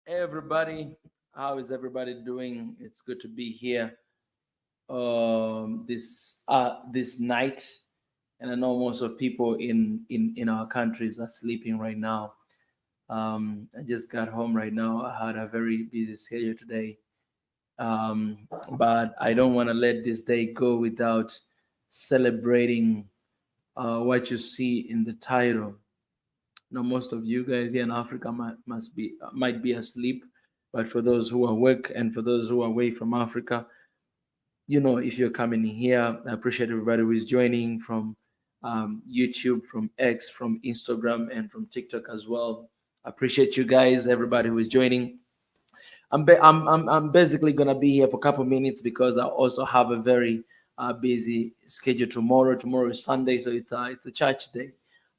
Everybody, how is everybody doing? It's good to be here this night, and I know most of people in our countries are sleeping right now. I just got home right now. I had a very busy schedule today, but I don't want to let this day go without celebrating what you see in the title. Now, most of you guys here in Africa might be asleep, but for those who are awake and for those who are away from Africa, if you're coming in here, I appreciate everybody who is joining from YouTube, from X, from Instagram, and from TikTok as well. I appreciate you guys, everybody who is joining. I'm basically gonna be here for a couple of minutes because I also have a very busy schedule tomorrow. Tomorrow is Sunday, so it's a church day.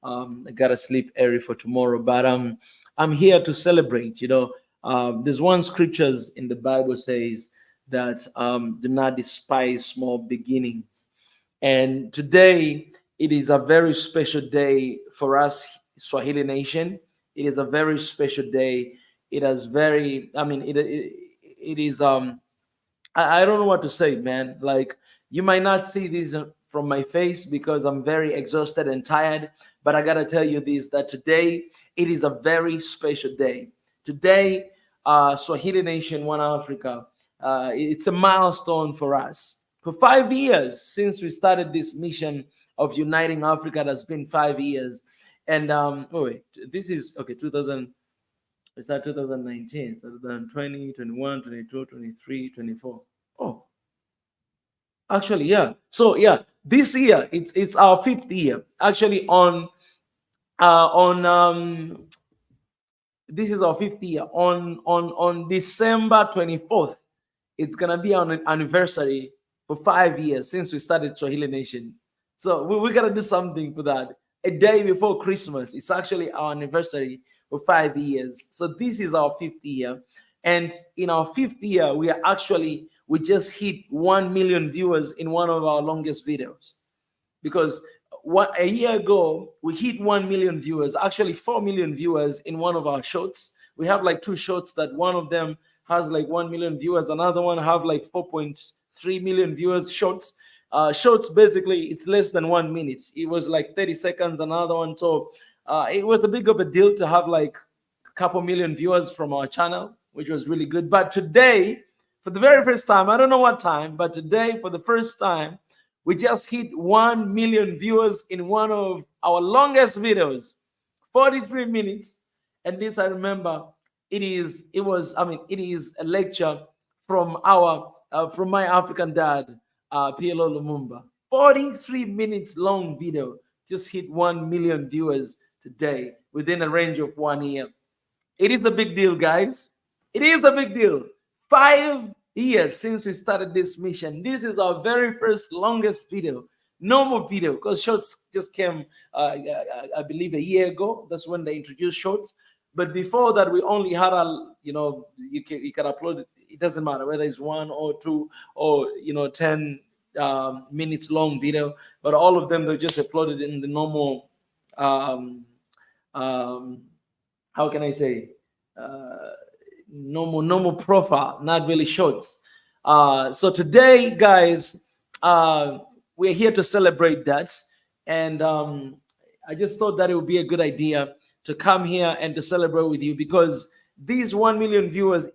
I gotta sleep early for tomorrow, but I'm here to celebrate. There's one scriptures in the Bible says that do not despise small beginnings, and today it is a very special day for us, Swahili Nation. It is a very special day. It is very. I mean, it is. I don't know what to say, man. Like, you might not see this from my face because I'm very exhausted and tired. But I gotta tell you this: that today it is a very special day. Today, Swahili Nation, One Africa, it's a milestone for us. For 5 years since we started this mission of uniting Africa, that's been 5 years. And oh wait, this is okay, 2000. We start 2019, so 2020, 21, 22, 23, 24. Oh, actually, yeah. So yeah, this year it's our 5th year. Actually, on this is our 5th year. On December 24th, it's gonna be on an anniversary for 5 years since we started Swahili Nation. So we gotta do something for that. A day before Christmas, it's actually our anniversary for 5 years. So this is our 5th year, and in our 5th year, we just hit 1 million viewers in one of our longest videos, because a year ago we hit 1 million viewers, actually 4 million viewers in one of our shorts. We have like 2 shorts that one of them has like 1 million viewers, another one have like 4.3 million viewers. Shorts basically it's less than 1 minute. It was like 30 seconds, another one. So it was a big of a deal to have like a couple million viewers from our channel, which was really good. But today, for the very first time, I don't know what time, but today for the first time, we just hit 1 million viewers in one of our longest videos, 43 minutes. And this, I remember, it is a lecture from from my African dad, PLO Lumumba. 43 minutes long video just hit 1 million viewers today within a range of 1 year. It is a big deal, guys. It is a big deal. 5 years since we started this mission. This is our very first longest video, normal video, because shorts just came, I believe, a year ago. That's when they introduced shorts. But before that, we only had you can upload it. It doesn't matter whether it's 1 or 2 or 10 minutes long video, but all of them, they're just uploaded in the normal. How can I say? Normal profile, not really shorts. So today, guys, we're here to celebrate that, and I just thought that it would be a good idea to come here and to celebrate with you, because these 1 million viewers,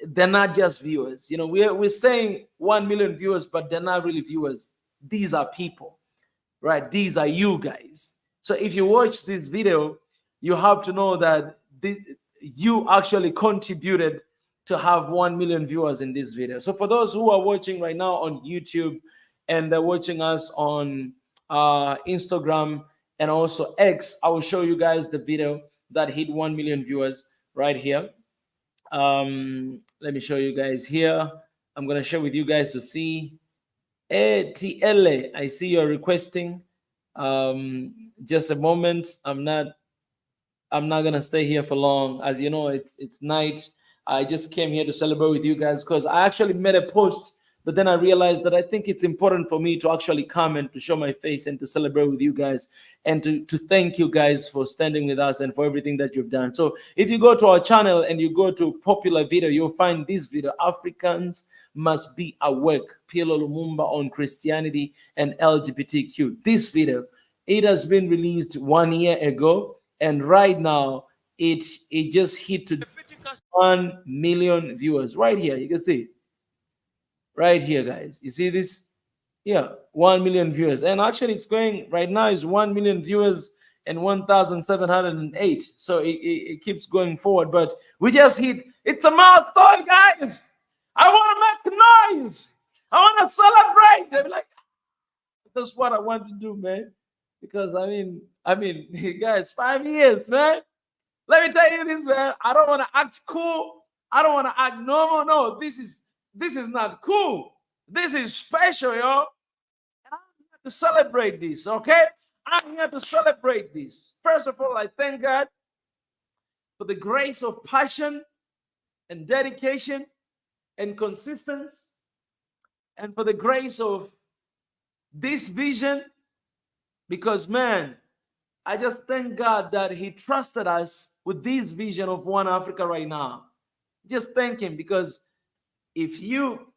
they're not just viewers. We're saying 1 million viewers, but they're not really viewers. These are people, right? These are you guys. So if you watch this video, you have to know that you actually contributed to have 1 million viewers in this video. So for those who are watching right now on YouTube and they're watching us on Instagram and also X, I will show you guys the video that hit 1 million viewers right here. Let me show you guys here. I'm going to share with you guys to see. ATL, I see you're requesting. Just a moment. I'm not gonna stay here for long. As you know, it's night. I just came here to celebrate with you guys because I actually made a post, but then I realized that I think it's important for me to actually come and to show my face and to celebrate with you guys and to thank you guys for standing with us and for everything that you've done. So if you go to our channel and you go to popular video, you'll find this video, Africans Must Be Awake, PLO Lumumba on Christianity and LGBTQ. This video, it has been released 1 year ago, and right now it just hit to 1 million viewers right here. You can see right here, guys. You see this? Yeah, 1 million viewers. And actually it's going right now is 1 million viewers and 1,708. So it keeps going forward, but we just hit, it's a milestone, guys. I want to make noise. I want to celebrate. They're like, that's what I want to do, man. Because I mean, guys, 5 years, man. Let me tell you this, man. I don't want to act cool. I don't want to act normal. No, this is not cool. This is special, yo. And I'm here to celebrate this, okay? I'm here to celebrate this. First of all, I thank God for the grace of passion and dedication and consistency, and for the grace of this vision, because, man, I just thank God that he trusted us with this vision of One Africa right now. Just thank him, because if you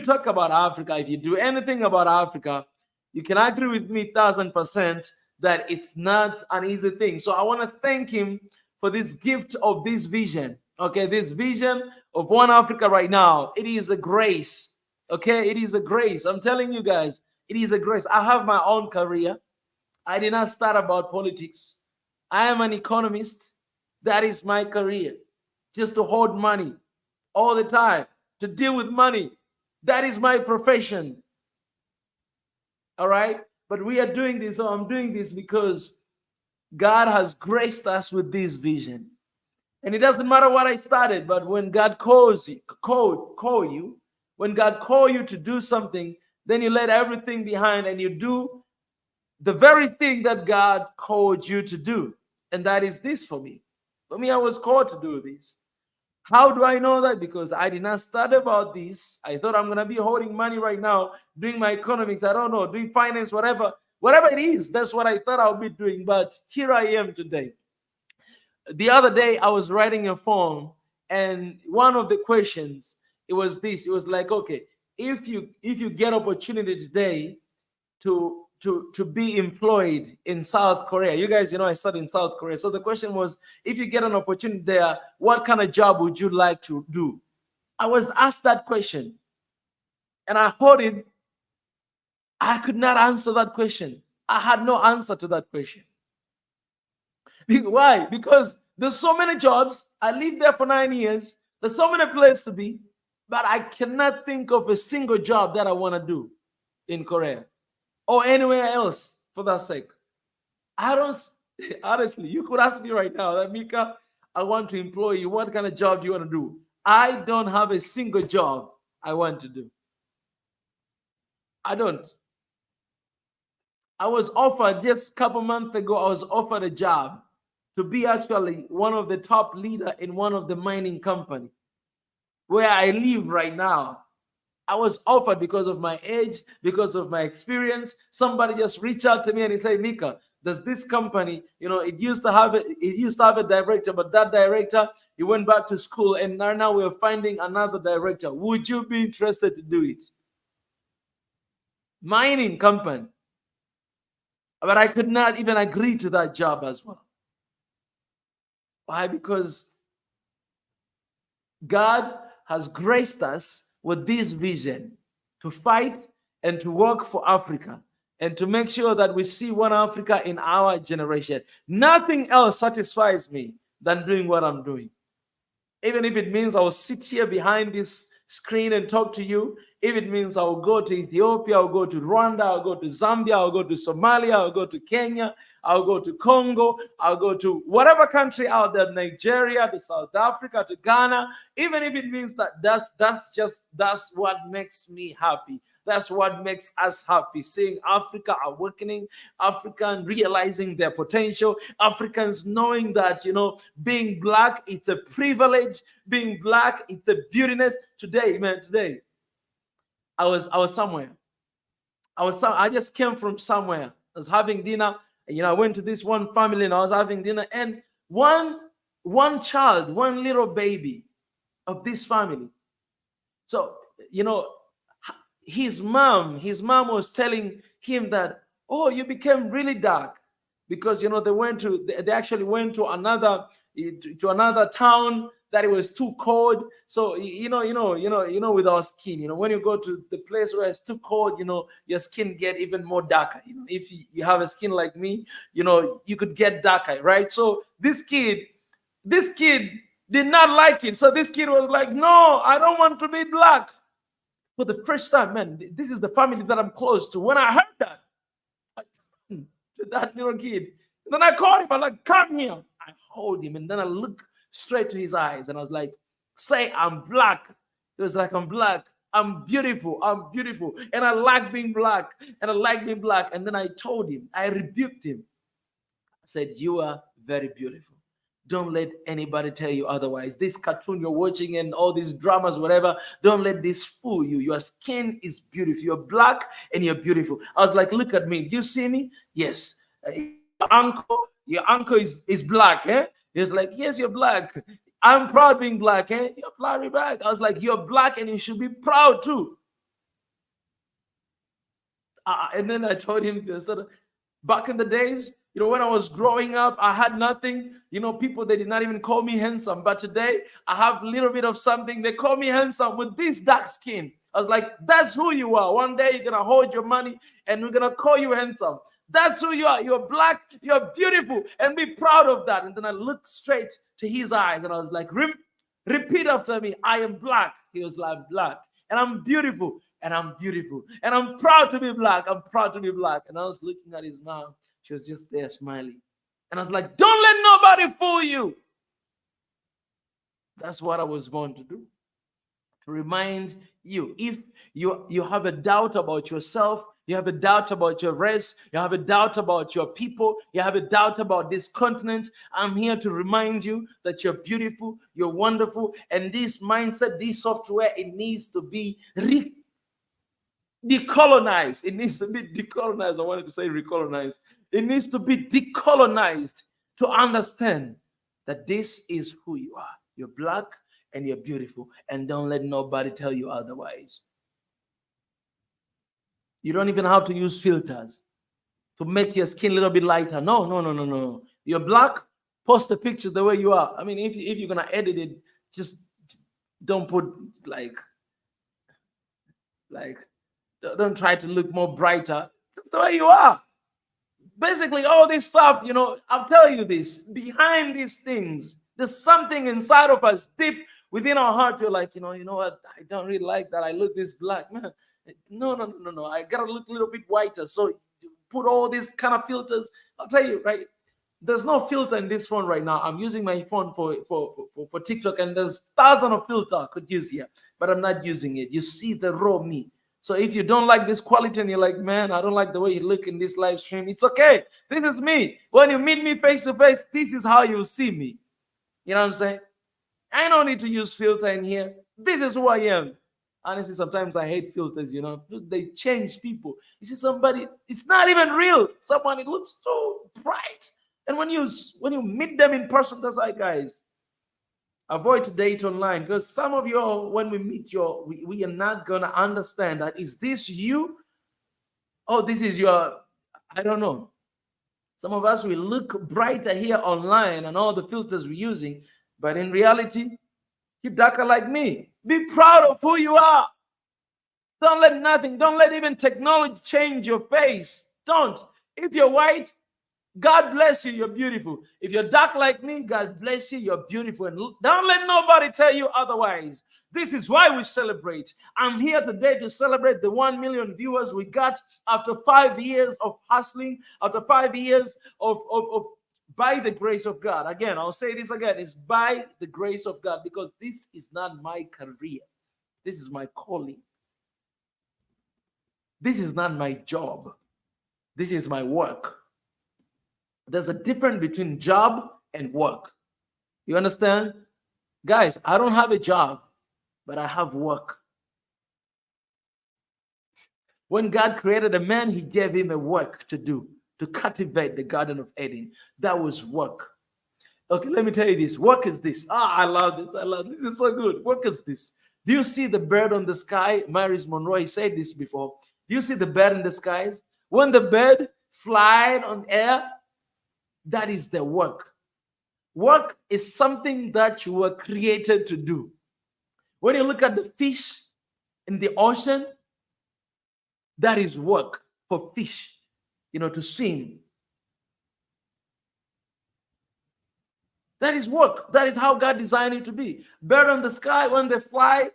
talk about Africa, if you do anything about Africa, you can agree with me 1,000% that it's not an easy thing. So I want to thank him for this gift of this vision. Okay, this vision of One Africa right now, it is a grace. Okay, it is a grace. I'm telling you guys, it is a grace. I have my own career. I did not start about politics. I am an economist. That is my career. just to hold money all the time, to deal with money. That is my profession. All right? But we are doing this, so I'm doing this because God has graced us with this vision. And it doesn't matter what I started, but when God calls you, when God calls you to do something, then you let everything behind and you do the very thing that God called you to do. And that is this for me. For me, I was called to do this. How do I know that? Because I did not study about this. I thought I'm going to be holding money right now, doing my economics, I don't know, doing finance, whatever it is. That's what I thought I'll be doing. But here I am today. The other day, I was writing a form, and one of the questions, it was this. It was like, okay, if you get opportunity today to be employed in South Korea. You guys, I studied in South Korea. So the question was, if you get an opportunity there, what kind of job would you like to do? I was asked that question, and I heard it. I could not answer that question. I had no answer to that question. Why? Because there's so many jobs. I lived there for 9 years. There's so many places to be, but I cannot think of a single job that I want to do in Korea or anywhere else for that sake. I don't, honestly, you could ask me right now that, Mika, I want to employ you. What kind of job do you want to do? I don't have a single job I want to do. I don't. I was offered just a couple months ago, I was offered a job to be actually one of the top leader in one of the mining company where I live right now. I was offered because of my age, because of my experience. Somebody just reached out to me and he said, Mika, there's this company, it used to have a director, but that director, he went back to school, and now we're finding another director. Would you be interested to do it? Mining company. But I could not even agree to that job as well. Why? Because God has graced us with this vision to fight and to work for Africa and to make sure that we see one Africa in our generation. Nothing else satisfies me than doing what I'm doing. Even if it means I will sit here behind this screen and talk to you, if it means I will go to Ethiopia, I'll go to Rwanda, I'll go to Zambia, I'll go to Somalia, I'll go to Kenya, I'll go to Congo, I'll go to whatever country out there, Nigeria, to South Africa, to Ghana, even if it means that's what makes me happy. That's what makes us happy, seeing Africa awakening, Africans realizing their potential, Africans knowing that, being black, it's a privilege, being black, it's a beautiness. Today, man, today, I was somewhere. I just came from somewhere. I was having dinner. I went to this one family and I was having dinner. And one child, one little baby of this family. So, his mom was telling him that, oh, you became really dark because, they actually went to another town that it was too cold. So, with our skin, when you go to the place where it's too cold, your skin get even more darker. If you have a skin like me, you could get darker, right? So this kid did not like it. So this kid was like, no, I don't want to be black. For the first time, man, this is the family that I'm close to. When I heard that, I turned to that little kid. And then I called him. I'm like, come here. I hold him. And then I look straight to his eyes. And I was like, say I'm black. He was like, I'm black. I'm beautiful. I'm beautiful. And I like being black. And I like being black. And then I told him, I rebuked him. I said, you are very beautiful. Don't let anybody tell you otherwise. This cartoon you're watching and all these dramas, whatever, don't let this fool you. Your skin is beautiful. You're black and you're beautiful. I was like, look at me. Do you see me? Yes. Your uncle is black, eh? He was like, yes, you're black. I'm proud being black, eh? You're proud black. I was like, you're black and you should be proud too. And then I told him, back in the days, when I was growing up, I had nothing. People, they did not even call me handsome. But today, I have a little bit of something. They call me handsome with this dark skin. I was like, that's who you are. One day, you're going to hold your money and we're going to call you handsome. That's who you are. You're black. You're beautiful. And be proud of that. And then I looked straight to his eyes and I was like, Repeat after me. I am black. He was like, black. And I'm beautiful. And I'm beautiful. And I'm proud to be black. I'm proud to be black. And I was looking at his mom. She was just there smiling. And I was like, don't let nobody fool you. That's what I was born to do. To remind you, if you have a doubt about yourself, you have a doubt about your race, you have a doubt about your people, you have a doubt about this continent, I'm here to remind you that you're beautiful, you're wonderful, and this mindset, this software, it needs to be decolonized. It needs to be decolonized. I wanted to say recolonized. It needs to be decolonized to understand that this is who you are. You're black and you're beautiful, and don't let nobody tell you otherwise. You don't even have to use filters to make your skin a little bit lighter. No. You're black, post the picture the way you are. I mean, if you're gonna edit it, just don't put like don't try to look more brighter. Just the way you are. Basically, all this stuff, I'll tell you this. Behind these things, there's something inside of us, deep within our heart. You're like, you know what? I don't really like that I look this black, man. No. I gotta look a little bit whiter. So put all these kind of filters. I'll tell you, right? There's no filter in this phone right now. I'm using my phone for TikTok, and there's thousands of filters I could use here, but I'm not using it. You see the raw me. So if you don't like this quality and you're like, man, I don't like the way you look in this live stream, it's okay. This is me. When you meet me face to face, this is how you see me. You know what I'm saying? I don't need to use filter in here. This is who I am. Honestly, sometimes I hate filters, They change people. You see somebody, it's not even real. Someone, it looks so bright. And when you meet them in person, that's why, guys, avoid to date online, because some of you, when we meet you, we are not going to understand that. Is this you? Oh, this is your, I don't know. Some of us, we look brighter here online and all the filters we're using, but in reality, you're darker like me. Be proud of who you are. Don't let even technology change your face. Don't. If you're white, God bless you, you're beautiful. If you're dark like me, God bless you, you're beautiful. And don't let nobody tell you otherwise. This is why we celebrate. I'm here today to celebrate the 1 million viewers we got after 5 years of hustling, after 5 years of by the grace of God. Again, I'll say this again. It's by the grace of God, because this is not my career. This is my calling. This is not my job. This is my work. There's a difference between job and work. You understand? Guys, I don't have a job, but I have work. When God created a man, he gave him a work to do, to cultivate the Garden of Eden. That was work. Okay, let me tell you this. Work is this. I love this. This is so good. Work is this. Do you see the bird on the sky? Maris Monroe said this before. Do you see the bird in the skies? When the bird flies on air, that is the work. Work is something that you were created to do. When you look at the fish in the ocean, that is work for fish, to swim. That is work. That is how God designed it to be. Bird on the sky, when they fly,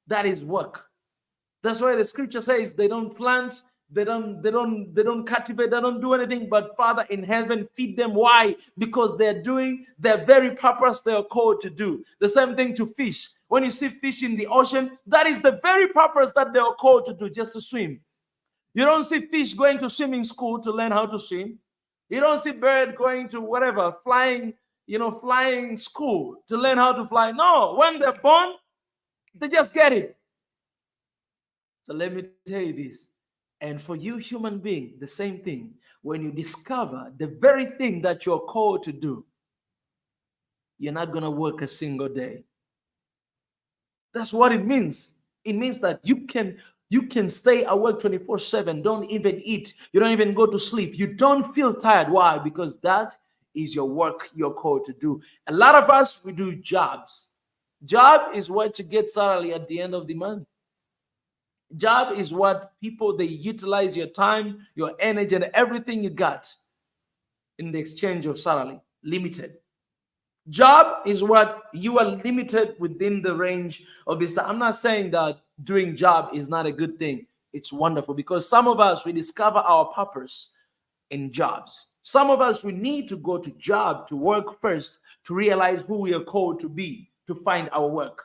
that is work. That's why the scripture says they don't plant, they don't cultivate, they don't do anything, but Father in heaven feed them. Why? Because they're doing their very purpose they are called to do. The same thing to fish. When you see fish in the ocean, that is the very purpose that they are called to do, just to swim. You don't see fish going to swimming school to learn how to swim. You don't see bird going to whatever, flying school to learn how to fly. No, when they're born, they just get it. So let me tell you this. And for you, human being, the same thing. When you discover the very thing that you're called to do, you're not going to work a single day. That's what it means. It means that you can stay awake 24/7. Don't even eat. You don't even go to sleep. You don't feel tired. Why? Because that is your work you're called to do. A lot of us, we do jobs. Job is what you get salary at the end of the month. Job is what they utilize your time, your energy, and everything you got in the exchange of salary, limited. Job is what you are limited within the range of this. I'm not saying that doing job is not a good thing. It's wonderful because some of us, we discover our purpose in jobs. Some of us, we need to go to job to work first to realize who we are called to be, to find our work.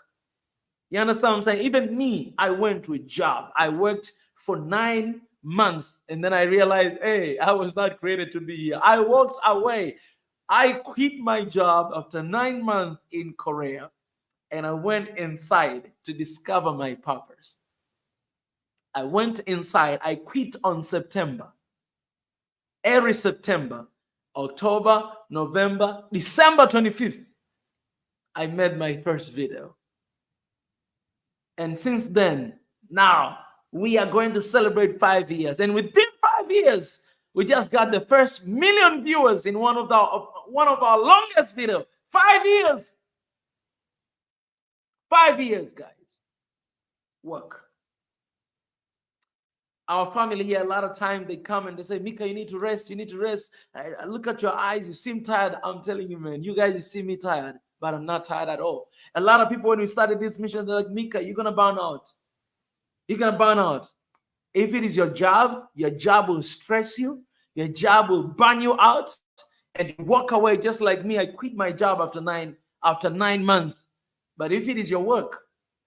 You understand what I'm saying? Even me, I went to a job. I worked for 9 months and then I realized, hey, I was not created to be here. I walked away. I quit my job after 9 months in Korea and I went inside to discover my purpose. I went inside. I quit on September. Every September, October, November, December 25th, I made my first video. And since then, now we are going to celebrate 5 years. And within 5 years, we just got the first 1 million viewers in one of our longest videos. 5 years. 5 years, guys. Work. Our family here, a lot of time they come and they say, Mika, you need to rest. You need to rest. I look at your eyes. You seem tired. I'm telling you, man, you guys, you see me tired, but I'm not tired at all. A lot of people, when we started this mission, they're like, Mika, you're going to burn out. You're going to burn out. If it is your job will stress you. Your job will burn you out and you walk away just like me. I quit my job after nine months. But if it is your work,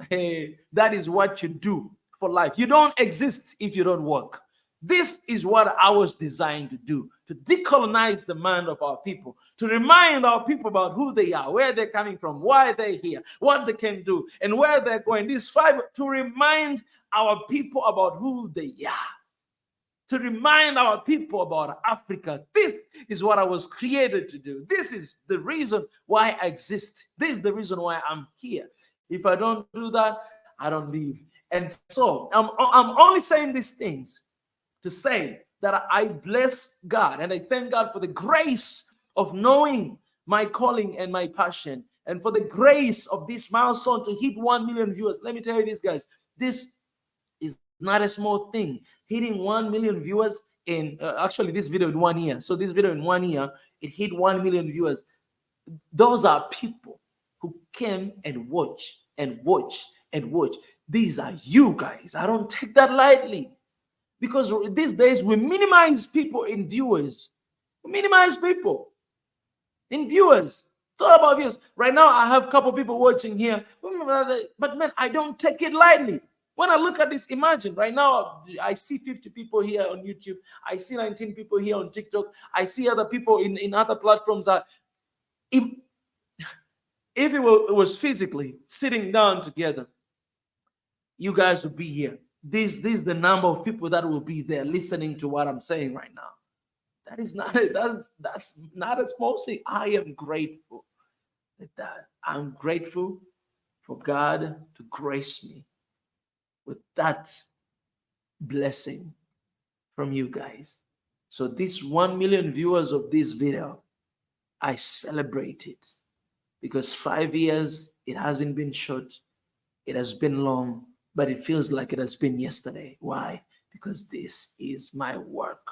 hey, that is what you do for life. You don't exist if you don't work. This is what I was designed to do, to decolonize the mind of our people, to remind our people about who they are, where they're coming from, why they're here, what they can do, and where they're going. These 5, to remind our people about who they are, to remind our people about Africa. This is what I was created to do. This is the reason why I exist. This is the reason why I'm here. If I don't do that, I don't live. And so I'm only saying these things to say that I bless God and I thank God for the grace of knowing my calling and my passion, and for the grace of this milestone to hit 1 million viewers. Let me tell you this, guys. This is not a small thing. Hitting 1 million viewers in actually this video in 1 year. So this video in 1 year, it hit 1 million viewers. Those are people who came and watch and watch and watch. These are you guys. I don't take that lightly, because these days we minimize people in viewers. We minimize people in viewers. It's all about views. Right now, I have a couple people watching here, but man, I don't take it lightly. When I look at this, imagine right now, I see 50 people here on YouTube. I see 19 people here on TikTok. I see other people in other platforms. If it was physically sitting down together, you guys will be here. This is the number of people that will be there listening to what I'm saying right now. That is not that's not a small thing. I am grateful for that. I'm grateful for God to grace me with that blessing from you guys. So this 1 million viewers of this video, I celebrate it, because 5 years, it hasn't been short. It has been long, but it feels like it has been yesterday. Why? Because this is my work.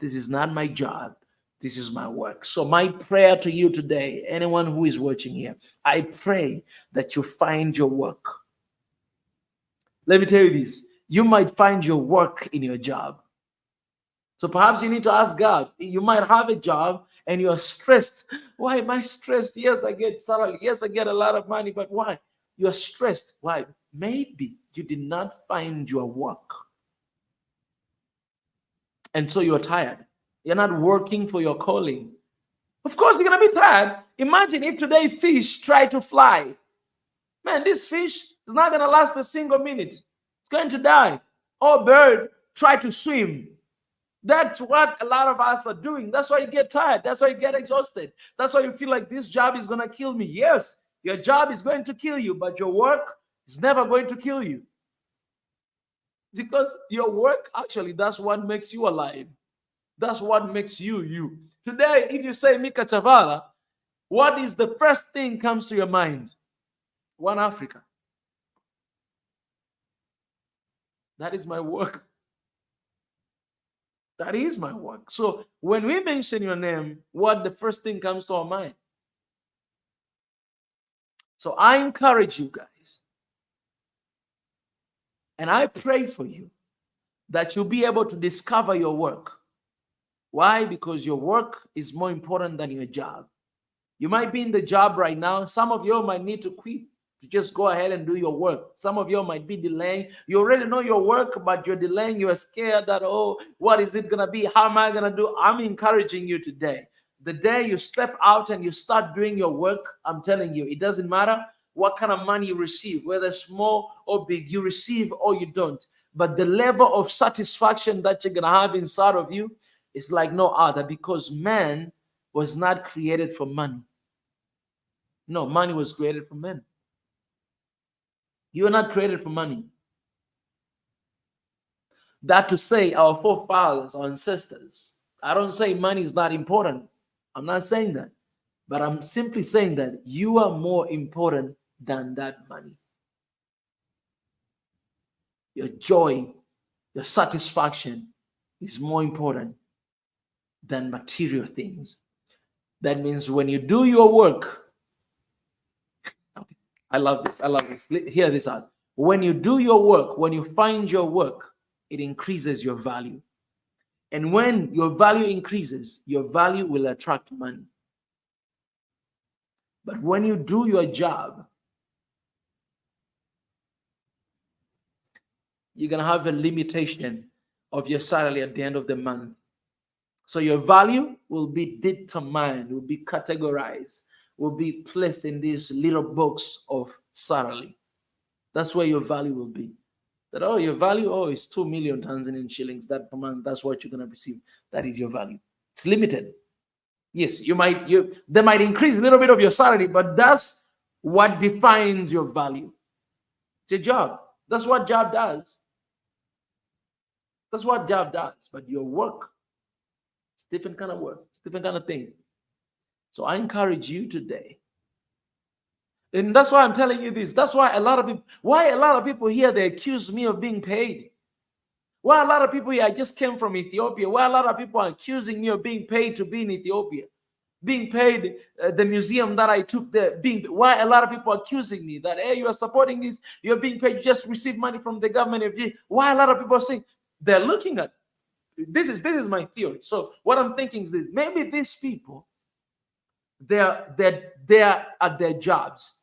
This is not my job. This is my work. So my prayer to you today, anyone who is watching here, I pray that you find your work. Let me tell you this. You might find your work in your job. So perhaps you need to ask God. You might have a job and you're stressed. Why am I stressed? Yes, I get salary. Yes, I get a lot of money, but why? You're stressed. Why? Maybe you did not find your work. And so you're tired. You're not working for your calling. Of course, you're going to be tired. Imagine if today fish try to fly. Man, this fish is not going to last a single minute. It's going to die. Or bird try to swim. That's what a lot of us are doing. That's why you get tired. That's why you get exhausted. That's why you feel like this job is going to kill me. Yes, your job is going to kill you, but your work is never going to kill you. Because your work, actually, that's what makes you alive. That's what makes you you. Today, if you say Mika Chavala, what is the first thing comes to your mind? One Africa. That is my work. That is my work. So when we mention your name, what the first thing comes to our mind? So I encourage you guys, and I pray for you that you'll be able to discover your work. Why? Because your work is more important than your job. You might be in the job right now. Some of you might need to quit to just go ahead and do your work. Some of you might be delaying. You already know your work, but you're delaying. You're scared that, oh, what is it going to be? How am I going to do? I'm encouraging you today. The day you step out and you start doing your work, I'm telling you, it doesn't matter what kind of money you receive, whether small or big, you receive or you don't. But the level of satisfaction that you're going to have inside of you is like no other, because man was not created for money. No, money was created for men. You are not created for money. That to say our forefathers, our ancestors, I don't say money is not important. I'm not saying that. But I'm simply saying that you are more important than that money. Your joy, your satisfaction is more important than material things. That means when you do your work, I love this. I love this. Hear this out. When you do your work, when you find your work, it increases your value. And when your value increases, your value will attract money. But when you do your job, you're going to have a limitation of your salary at the end of the month. So your value will be determined, will be categorized, will be placed in this little box of salary. That's where your value will be. That, oh, your value, oh, is 2 million Tanzanian shillings that per month. That's what you're going to receive. That is your value. It's limited. Yes, they might increase a little bit of your salary, but that's what defines your value. It's your job. That's what job does. That's what job does. But your work, it's different kind of work. It's different kind of thing. So I encourage you today. And that's why I'm telling you this. That's why a lot of people here, they accuse me of being paid. Why a lot of people here, I just came from Ethiopia. Why a lot of people are accusing me of being paid to be in Ethiopia. Being paid, the museum that I took there. Why a lot of people are accusing me that, hey, you are supporting this, you're being paid, you just received money from the government. Why a lot of people are saying, they're looking at, this is my theory. So what I'm thinking is this, maybe these people, they're at their jobs.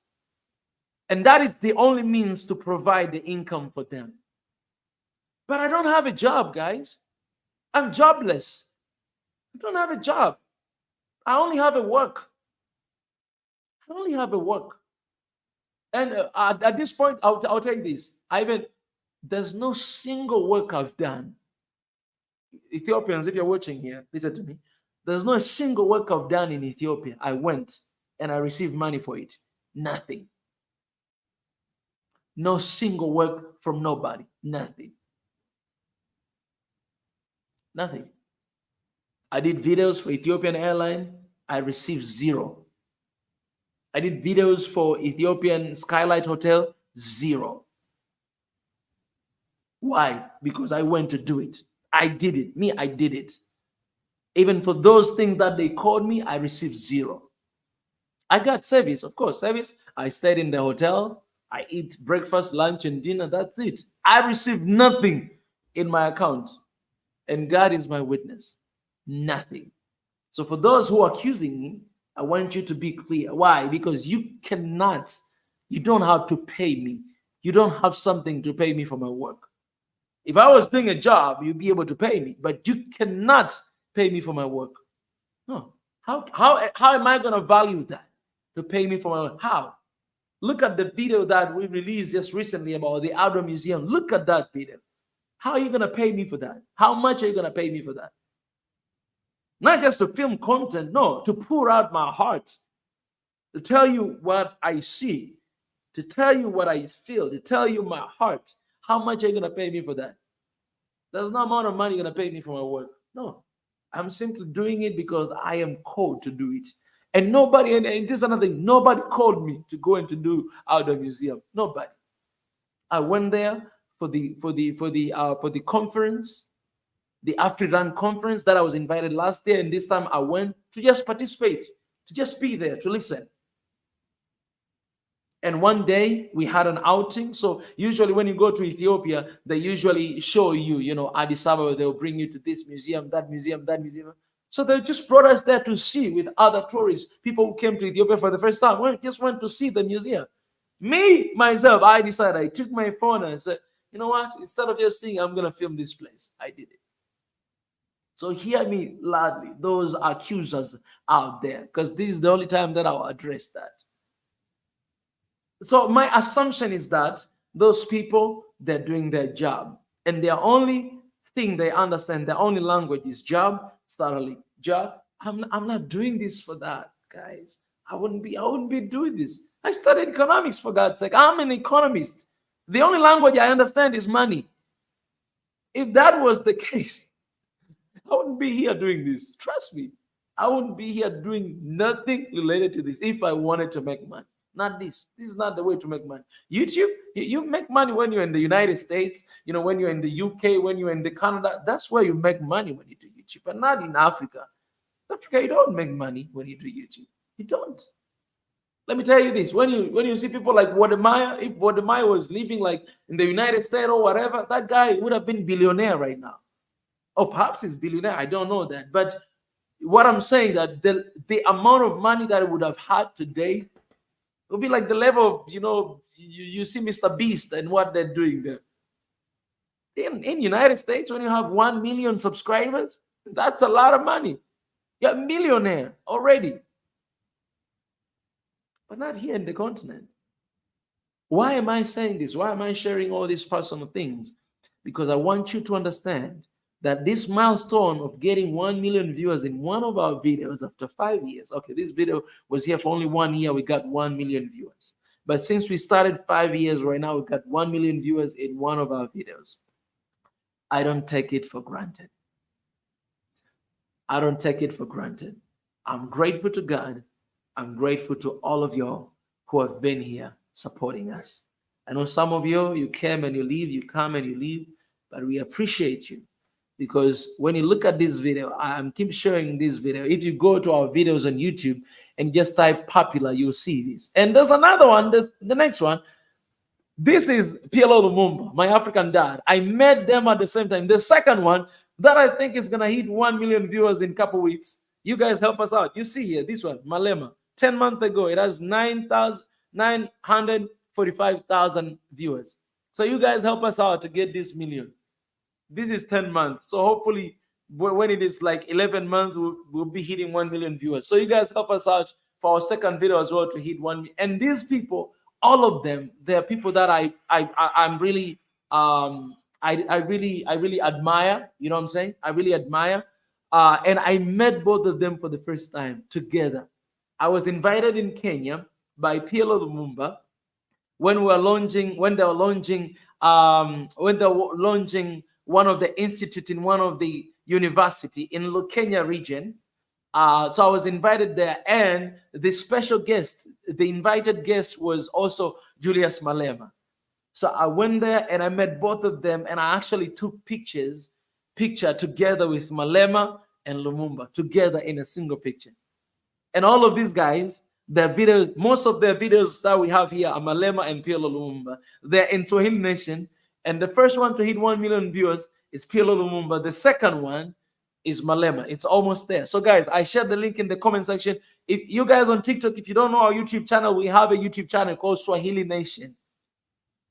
And that is the only means to provide the income for them. But I don't have a job, guys. I'm jobless. I don't have a job. I only have a work. I only have a work. And at this point, I'll tell you this. There's no single work I've done. Ethiopians, if you're watching here, listen to me. There's no single work I've done in Ethiopia. I went and I received money for it. Nothing. No single work from nobody. Nothing. Nothing. I did videos for Ethiopian Airline. I received zero. I did videos for Ethiopian Skylight Hotel. Zero. Why? Because I went to do it. I did it. I did it. Even for those things that they called me, I received zero. I got service, of course, service. I stayed in the hotel. I eat breakfast, lunch, and dinner. That's it. I received nothing in my account. And God is my witness. Nothing. So for those who are accusing me, I want you to be clear. Why? Because you don't have to pay me. You don't have something to pay me for my work. If I was doing a job, you'd be able to pay me, but you cannot pay me for my work. No. How am I going to value that? To pay me for my work? How? Look at the video that we released just recently about the Outdoor Museum. Look at that video. How are you going to pay me for that? How much are you going to pay me for that? Not just to film content, no, to pour out my heart, to tell you what I see, to tell you what I feel, to tell you my heart. How much are you going to pay me for that? There's no amount of money you're going to pay me for my work. No, I'm simply doing it because I am called to do it. And nobody, and this is another thing, nobody called me to go and to do Outdoor Museum. Nobody. I went there for the conference, the African conference that I was invited last year, and this time I went to just participate, to just be there, to listen. And one day we had an outing. So usually when you go to Ethiopia, they usually show you, you know, Addis Ababa, they'll bring you to this museum, that museum, that museum. So they just brought us there to see with other tourists, people who came to Ethiopia for the first time. We just went to see the museum. Me, myself, I decided, I took my phone and I said, you know what, instead of just seeing, I'm going to film this place. I did it. So hear me loudly, those accusers out there, because this is the only time that I'll address that. So my assumption is that those people, they're doing their job, and their only thing they understand, their only language is job, thoroughly job. I'm not doing this for that, guys. I wouldn't be doing this. I studied economics, for God's sake. I'm an economist. The only language I understand is money. If that was the case, I wouldn't be here doing this. Trust me. I wouldn't be here doing nothing related to this if I wanted to make money. Not this. This is not the way to make money. YouTube, you make money when you're in the United States, you know, when you're in the UK, when you're in the Canada. That's where you make money when you do YouTube, but not in Africa. Africa, you don't make money when you do YouTube. You don't. Let me tell you this: when you see people like Wademaya, if Wademaya was living like in the United States or whatever, that guy would have been billionaire right now. Or perhaps he's billionaire. I don't know that. But what I'm saying that the amount of money that he would have had today would be like the level of, you know, you see Mr. Beast and what they're doing there. In United States, when you have 1 million subscribers, that's a lot of money. You're a millionaire already. But not here in the continent. Why am I saying this? Why am I sharing all these personal things? Because I want you to understand that this milestone of getting 1 million viewers in one of our videos after 5 years. Okay, this video was here for only 1 year. We got 1 million viewers. But since we started 5 years, right now, we got 1 million viewers in one of our videos. I don't take it for granted. I don't take it for granted. I'm grateful to God. I'm grateful to all of y'all who have been here supporting us. I know some of you came and you leave, you come and you leave, but we appreciate you. Because when you look at this video, I'm keep sharing this video. If you go to our videos on YouTube and just type popular, you'll see this. And there's another one, there's the next one. This is PLO Lumumba, my African dad. I met them at the same time. The second one that I think is gonna hit 1 million viewers in a couple weeks. You guys help us out. You see here, this one, Malema. 10 months ago, it has 945,000 viewers. So you guys help us out to get this million. This is 10 months. So hopefully when it is like 11 months, we'll be hitting 1 million viewers. So you guys help us out for our second video as well to hit 1 million. And these people, all of them, they're people that I'm really I really admire. You know what I'm saying? I really admire. And I met both of them for the first time together. I was invited in Kenya by PLO Lumumba when they were launching one of the institute in one of the university in the Kenya region. So I was invited there, and the special guest, the invited guest was also Julius Malema. So I went there and I met both of them, and I actually took picture together with Malema and Lumumba together in a single picture. And all of these guys, their videos, most of their videos that we have here are Malema and PLO Lumumba. They're in Swahili Nation. And the first one to hit 1 million viewers is PLO Lumumba. The second one is Malema. It's almost there. So guys, I shared the link in the comment section. If you guys on TikTok, if you don't know our YouTube channel, we have a YouTube channel called Swahili Nation.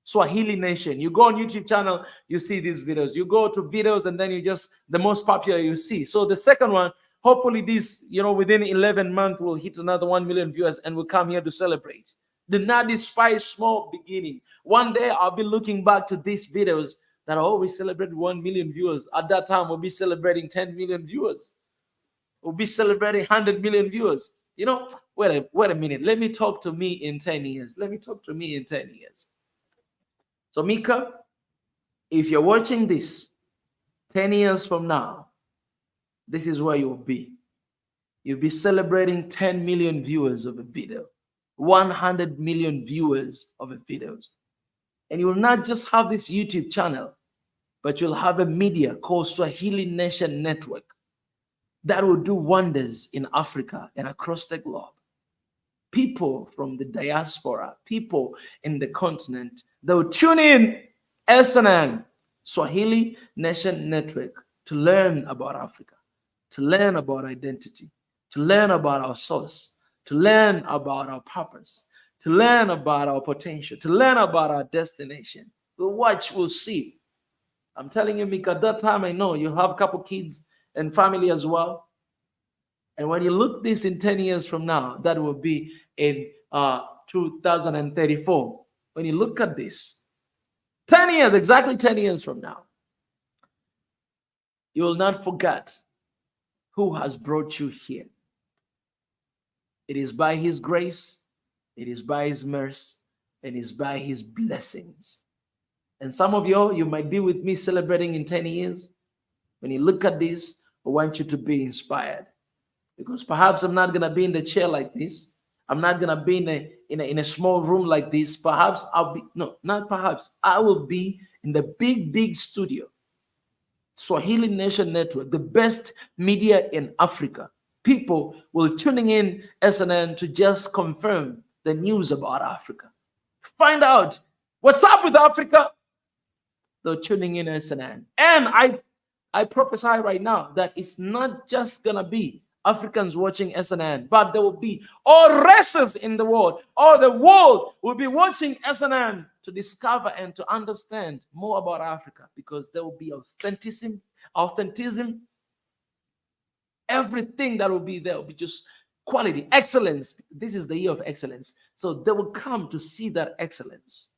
Swahili Nation. You go on YouTube channel, you see these videos. You go to videos and then you just, the most popular you see. So the second one, hopefully this, you know, within 11 months, we'll hit another 1 million viewers and we'll come here to celebrate. Do not despise small beginning. One day I'll be looking back to these videos that we celebrated 1 million viewers. At that time, we'll be celebrating 10 million viewers. We'll be celebrating 100 million viewers. You know, wait a minute. Let me talk to me in 10 years. Let me talk to me in 10 years. So Mika, if you're watching this 10 years from now, this is where you'll be. You'll be celebrating 10 million viewers of a video, 100 million viewers of a videos. And you will not just have this YouTube channel, but you'll have a media called Swahili Nation Network that will do wonders in Africa and across the globe. people from the diaspora, people in the continent, they'll tune in SNN, Swahili Nation Network, to learn about Africa, to learn about identity, to learn about our source, to learn about our purpose, to learn about our potential, to learn about our destination. We'll watch, we'll see. I'm telling you, Mika, at that time, I know you have a couple kids and family as well. And when you look this in 10 years from now, that will be in 2034. When you look at this, 10 years, exactly 10 years from now, you will not forget who has brought you here. It is by his grace, it is by his mercy, and it is by his blessings. And some of you might be with me celebrating in 10 years. When you look at this, I want you to be inspired. Because perhaps I'm not going to be in the chair like this. I'm not going to be in a small room like this. Perhaps I'll be, no, not perhaps. I will be in the big studio. Swahili Nation Network, the best media in Africa. People will tuning in SNN to just confirm the news about Africa. Find out what's up with Africa. They're tuning in SNN. And I prophesy right now that it's not just going to be Africans watching SNN, but there will be all races in the world. All the world will be watching SNN to discover and to understand more about Africa, because there will be authenticism, everything that will be there will be just quality, excellence. This is the year of excellence. So they will come to see that excellence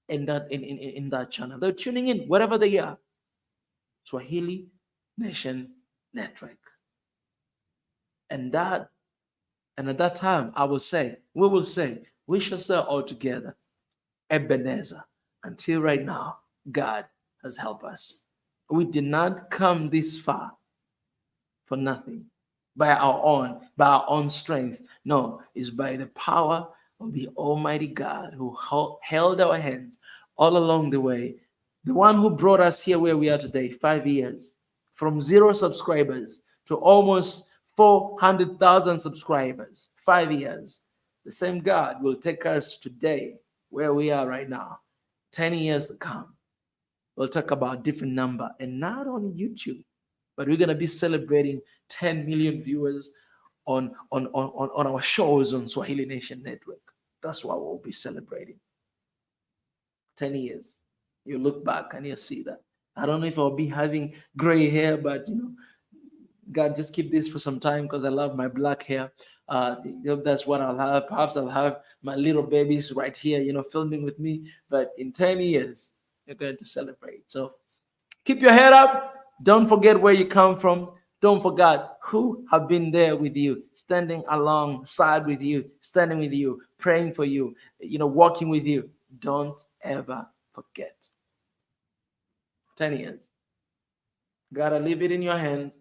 in that channel. They're tuning in wherever they are. Swahili Nation Network. And at that time, we will say, we shall say all together, Ebenezer. Until right now, God has helped us. We did not come this far for nothing, by our own strength. No, it's by the power of the Almighty God who held our hands all along the way. The one who brought us here where we are today, 5 years, from 0 subscribers to almost 400,000 subscribers, 5 years. The same God will take us today where we are right now, 10 years to come. We'll talk about different number, and not on YouTube, but we're going to be celebrating 10 million viewers on our shows on Swahili Nation Network. That's what we'll be celebrating. 10 years. You look back and you see that. I don't know if I'll be having gray hair, but God, just keep this for some time, because I love my black hair. That's what I'll have. Perhaps I'll have my little babies right here, filming with me. But in 10 years, you're going to celebrate. So keep your head up. Don't forget where you come from. Don't forget who have been there with you, standing alongside with you, standing with you, praying for you, walking with you. Don't ever forget. 10 years. Gotta leave it in your hand.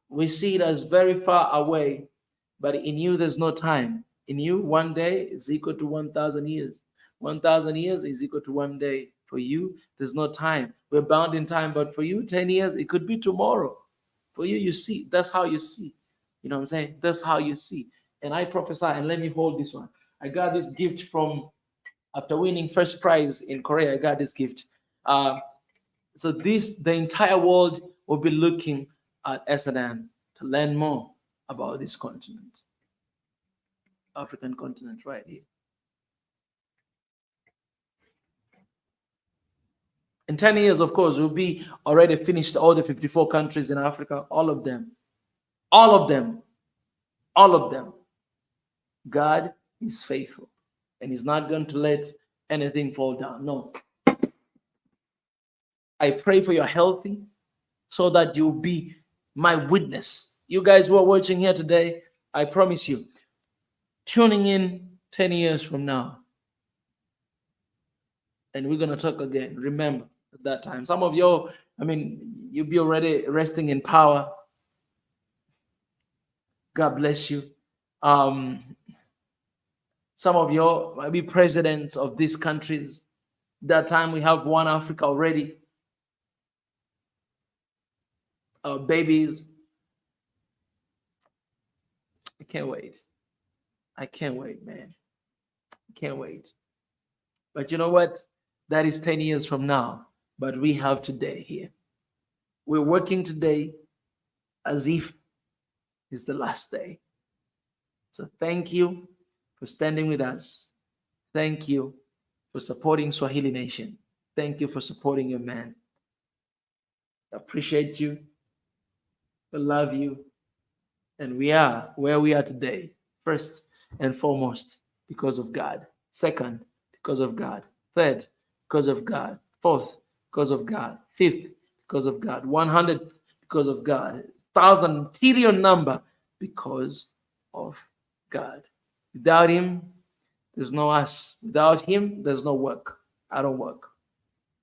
We see it as very far away, but in you, there's no time. In you, one day is equal to 1,000 years. 1,000 years is equal to one day. For you, there's no time. We're bound in time, but for you, 10 years, it could be tomorrow. For you, you see. That's how you see. You know what I'm saying? That's how you see. And I prophesy, and let me hold this one. I got this gift after winning first prize in Korea, I got this gift. So the entire world will be looking at SNN to learn more about this continent, African continent right here. In 10 years, of course, we'll be already finished all the 54 countries in Africa, all of them. All of them. All of them. God is faithful, and he's not going to let anything fall down. No. I pray for your healthy, so that you'll be my witness. You guys who are watching here today, I promise you, tuning in 10 years from now, and we're going to talk again. Remember, at that time, some of you, you'll be already resting in power. God bless you. Some of you might be presidents of these countries. That time we have one Africa already. Our babies. I can't wait. I can't wait, man. Can't wait. But you know what? That is 10 years from now. But we have today here. We're working today as if it's the last day. So thank you for standing with us. Thank you for supporting Swahili Nation. Thank you for supporting your man. I appreciate you. I love you. And we are where we are today. First and foremost, because of God. Second, because of God. Third, because of God. Fourth, because of God. Fifth, because of God. 100, because of God. 1,000 trillion number, because of God. Without him, there's no us. Without him, there's no work. I don't work.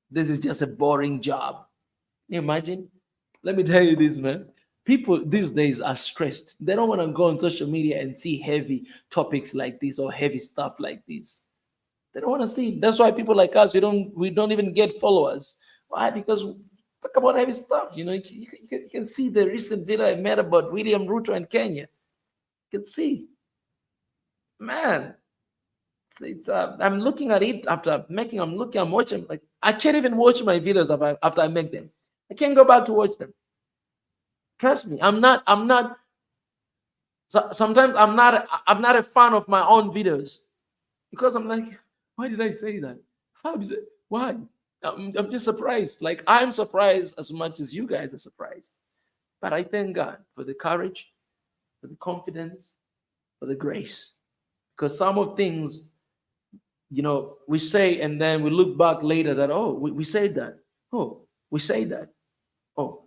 This is just a boring job. Can you imagine? Let me tell you this, man. People these days are stressed. They don't want to go on social media and see heavy topics like this or heavy stuff like this. They don't want to see. That's why people like us, we don't even get followers. Why? Because we talk about heavy stuff. You can see the recent video I made about William Ruto and Kenya. You can see, man. I'm looking at it after making. I'm watching. Like I can't even watch my videos after I make them. I can't go back to watch them. Trust me, I'm not. Sometimes I'm not a fan of my own videos because I'm like, why did I say that? Why? I'm just surprised. Like I'm surprised as much as you guys are surprised. But I thank God for the courage, for the confidence, for the grace. Because some of things, we say and then we look back later that, oh, we said that. Oh, we say that. Oh,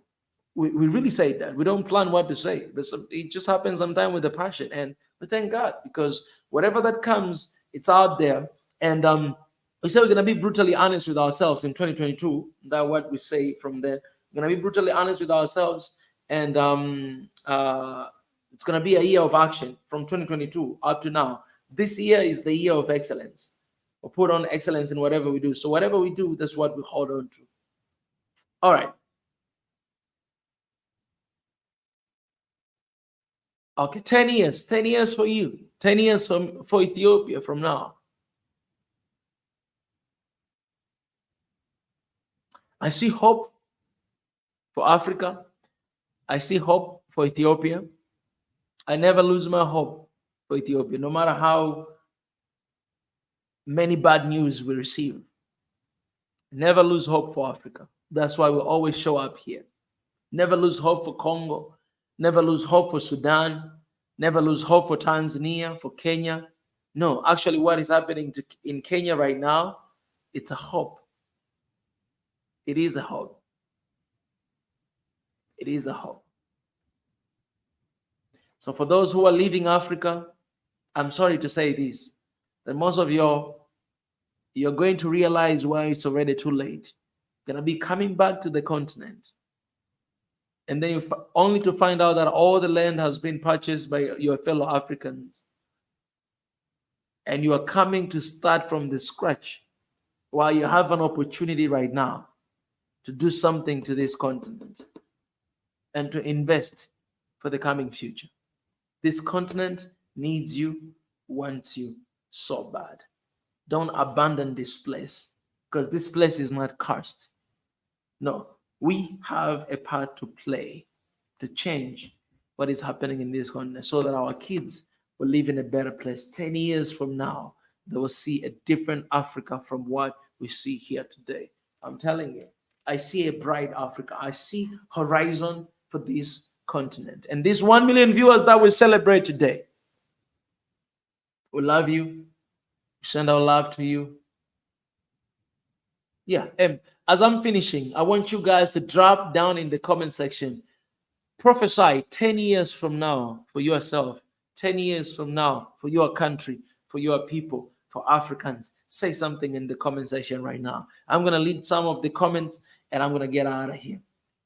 we really say that. We don't plan what to say, but it just happens sometimes with the passion. And we thank God because whatever that comes, it's out there. And we say we're going to be brutally honest with ourselves in 2022. That's what we say from there. We're going to be brutally honest with ourselves. And it's going to be a year of action from 2022 up to now. This year is the year of excellence. We'll put on excellence in whatever we do. So whatever we do, that's what we hold on to. All right. Okay, 10 years. 10 years for you. 10 years for Ethiopia from now. I see hope for Africa. I see hope for Ethiopia. I never lose my hope for Ethiopia, no matter how many bad news we receive. Never lose hope for Africa. That's why we always show up here. Never lose hope for Congo. Never lose hope for Sudan. Never lose hope for Tanzania, for Kenya. No, actually what is happening in Kenya right now, it's a hope. It is a hope. It is a hope. So for those who are leaving Africa, I'm sorry to say this, that most of you're going to realize why it's already too late. You're going to be coming back to the continent. And then only to find out that all the land has been purchased by your fellow Africans. And you are coming to start from the scratch while you have an opportunity right now to do something to this continent and to invest for the coming future. This continent needs you, wants you so bad. Don't abandon this place because this place is not cursed. No, we have a part to play to change what is happening in this continent so that our kids will live in a better place. 10 years from now, they will see a different Africa from what we see here today. I'm telling you, I see a bright Africa. I see horizon for this continent. And these 1 million viewers that we celebrate today, we love you. We send our love to you. Yeah, and as I'm finishing, I want you guys to drop down in the comment section. Prophesy 10 years from now for yourself, 10 years from now for your country, for your people, for Africans. Say something in the comment section right now. I'm going to read some of the comments and I'm going to get out of here.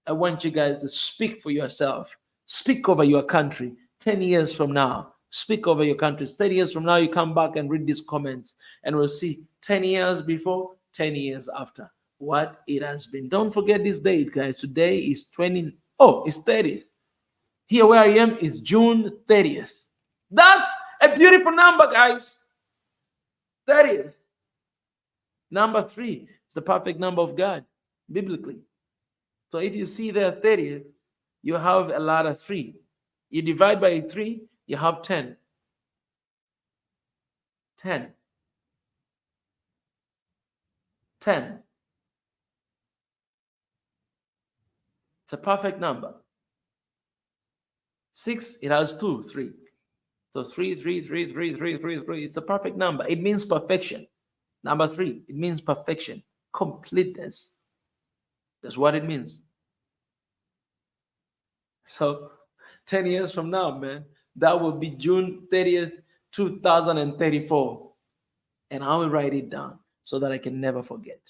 I want you guys to speak for yourself. Speak over your country 10 years from now. Speak over your country. 10 years from now, you come back and read these comments and we'll see 10 years before, 10 years after what it has been. Don't forget this date, guys. Today is it's 30th. Here where I am is June 30th. That's A beautiful number, guys. 30th. Number 3 is the perfect number of God, biblically. So if you see there 30th, you have a lot of 3. You divide by 3, you have 10. 10. 10. It's a perfect number. 6, it has 2, 3. So 3, 3, 3, 3, 3, 3, 3. It's a perfect number. It means perfection. Number 3, it means perfection, completeness. That's what it means. So 10 years from now, man, that will be June 30th, 2034. And I will write it down so that I can never forget.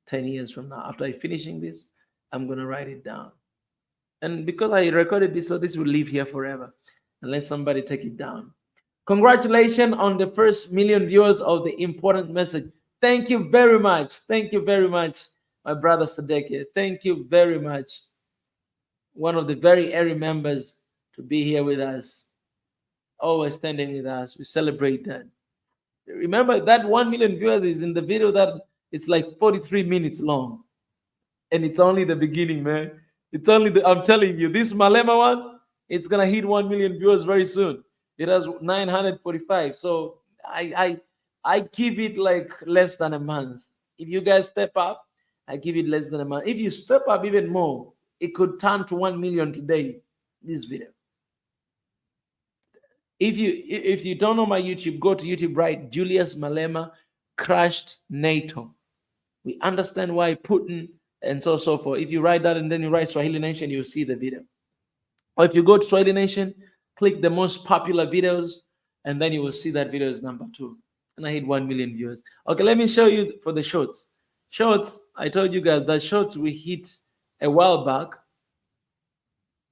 10 years from now, after I finishing this, I'm going to write it down. And because I recorded this, so this will live here forever, unless somebody take it down. Congratulations on the first million viewers of the important message. Thank you very much. Thank you very much, my brother Sadeke. Thank you very much. One of the very early members to be here with us, always standing with us. We celebrate that. Remember that 1 million viewers is in the video that it's like 43 minutes long. And it's only the beginning, man. It's only the, I'm telling you, this Malema one, it's gonna hit 1 million viewers very soon. It has 945. So I give it like less than a month. If you guys step up, I give it less than a month. If you step up even more, it could turn to 1 million today, this video. If you don't know my YouTube, go to YouTube, write Julius Malema crashed NATO. We understand why Putin and so forth. If you write that and then you write Swahili Nation, you'll see the video. Or if you go to Swahili Nation, click the most popular videos, and then you will see that video is number 2. And I hit 1 million viewers. Okay, let me show you for the shorts. Shorts, I told you guys that shorts we hit a while back.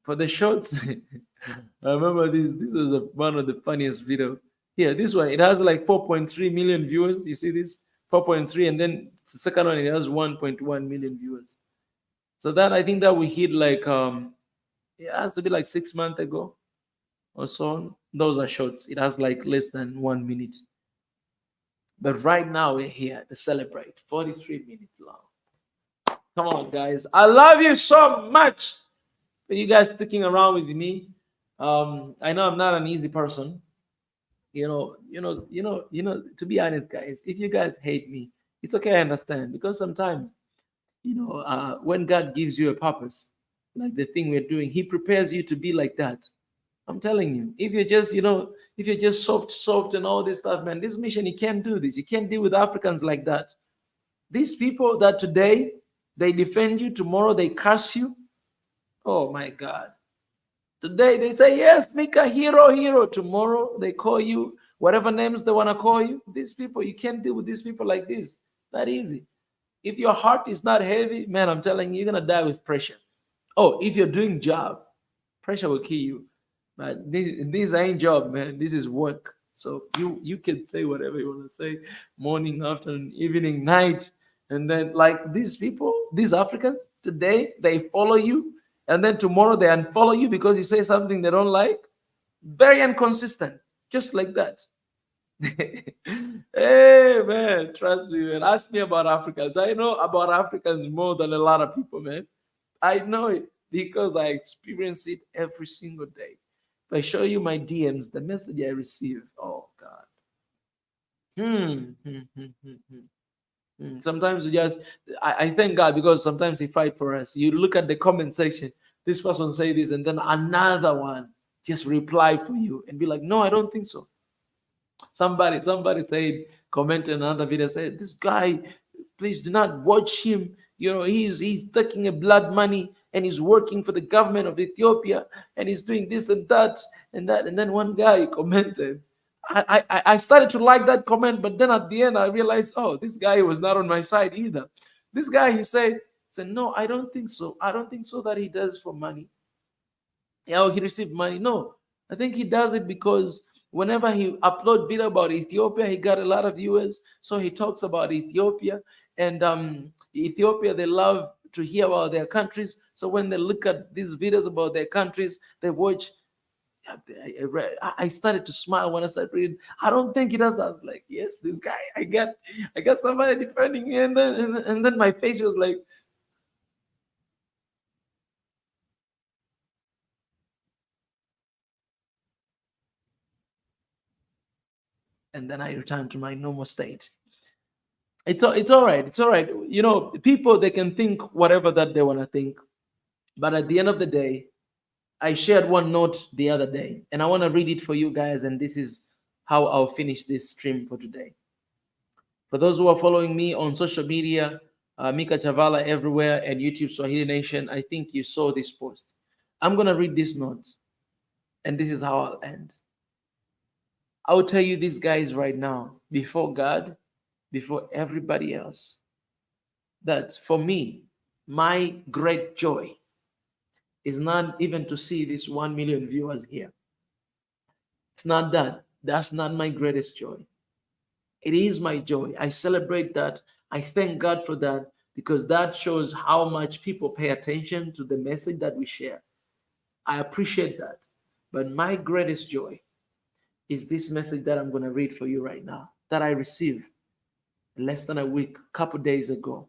For the shorts, I remember this was one of the funniest videos. Here, this one, it has like 4.3 million viewers. You see this? 4.3, and then the second one, it has 1.1 million viewers. So that, I think that we hit like, it has to be like 6 months ago or so. Those are shorts. It has like less than 1 minute. But right now we're here to celebrate 43 minutes long. Come on, guys. I love you so much for you guys sticking around with me. I know I'm not an easy person. To be honest, guys, if you guys hate me, it's okay, I understand. Because sometimes, when God gives you a purpose, like the thing we're doing, he prepares you to be like that. I'm telling you, if you're just soft and all this stuff, man, this mission, you can't do this. You can't deal with Africans like that. These people that today, they defend you, tomorrow they curse you. Oh my God. Today they say, yes, Mika, hero. Tomorrow they call you whatever names they want to call you. These people, you can't deal with these people like this. Not easy. If your heart is not heavy, man, I'm telling you, you're going to die with pressure. Oh, if you're doing job, pressure will kill you. But this ain't job, man. This is work. So you can say whatever you want to say, morning, afternoon, evening, night. And then like these people, these Africans, today they follow you. And then tomorrow they unfollow you because you say something they don't like. Very inconsistent. Just like that. Hey, man, trust me, man. Ask me about Africans. I know about Africans more than a lot of people, man. I know it because I experience it every single day. If I show you my DMs, the message I receive, oh, God. Sometimes I thank God because sometimes he fight for us. You look at the comment section, this person say this, and then another one just reply for you and be like, no, I don't think so. Somebody said, comment in another video, said, this guy, please do not watch him. He's taking a blood money and he's working for the government of Ethiopia and he's doing this and that and that. And then one guy commented, I started to like that comment, but then at the end I realized, oh, this guy was not on my side either. This guy, he said, no, I don't think so. I don't think so that he does for money. Yeah, he received money. No, I think he does it because whenever he upload video about Ethiopia, he got a lot of viewers. So he talks about Ethiopia, and Ethiopia, they love to hear about their countries. So when they look at these videos about their countries, they watch I started to smile when I started reading. I don't think he does that. I was like, yes, this guy. I got somebody defending me, and then my face was like, and then I returned to my normal state. It's all right. It's all right. You know, people, they can think whatever that they want to think, but at the end of the day, I shared one note the other day, and I want to read it for you guys. And this is how I'll finish this stream for today. For those who are following me on social media, Mika Chavala everywhere, and YouTube Swahili Nation, I think you saw this post. I'm going to read this note, and this is how I'll end. I'll tell you this, guys, right now, before God, before everybody else, that for me, my great joy is not even to see this 1 million viewers here. It's not that. That's not my greatest joy. It is my joy. I celebrate that. I thank God for that, because that shows how much people pay attention to the message that we share. I appreciate that. But my greatest joy is this message that I'm going to read for you right now, that I received less than a week, a couple days ago,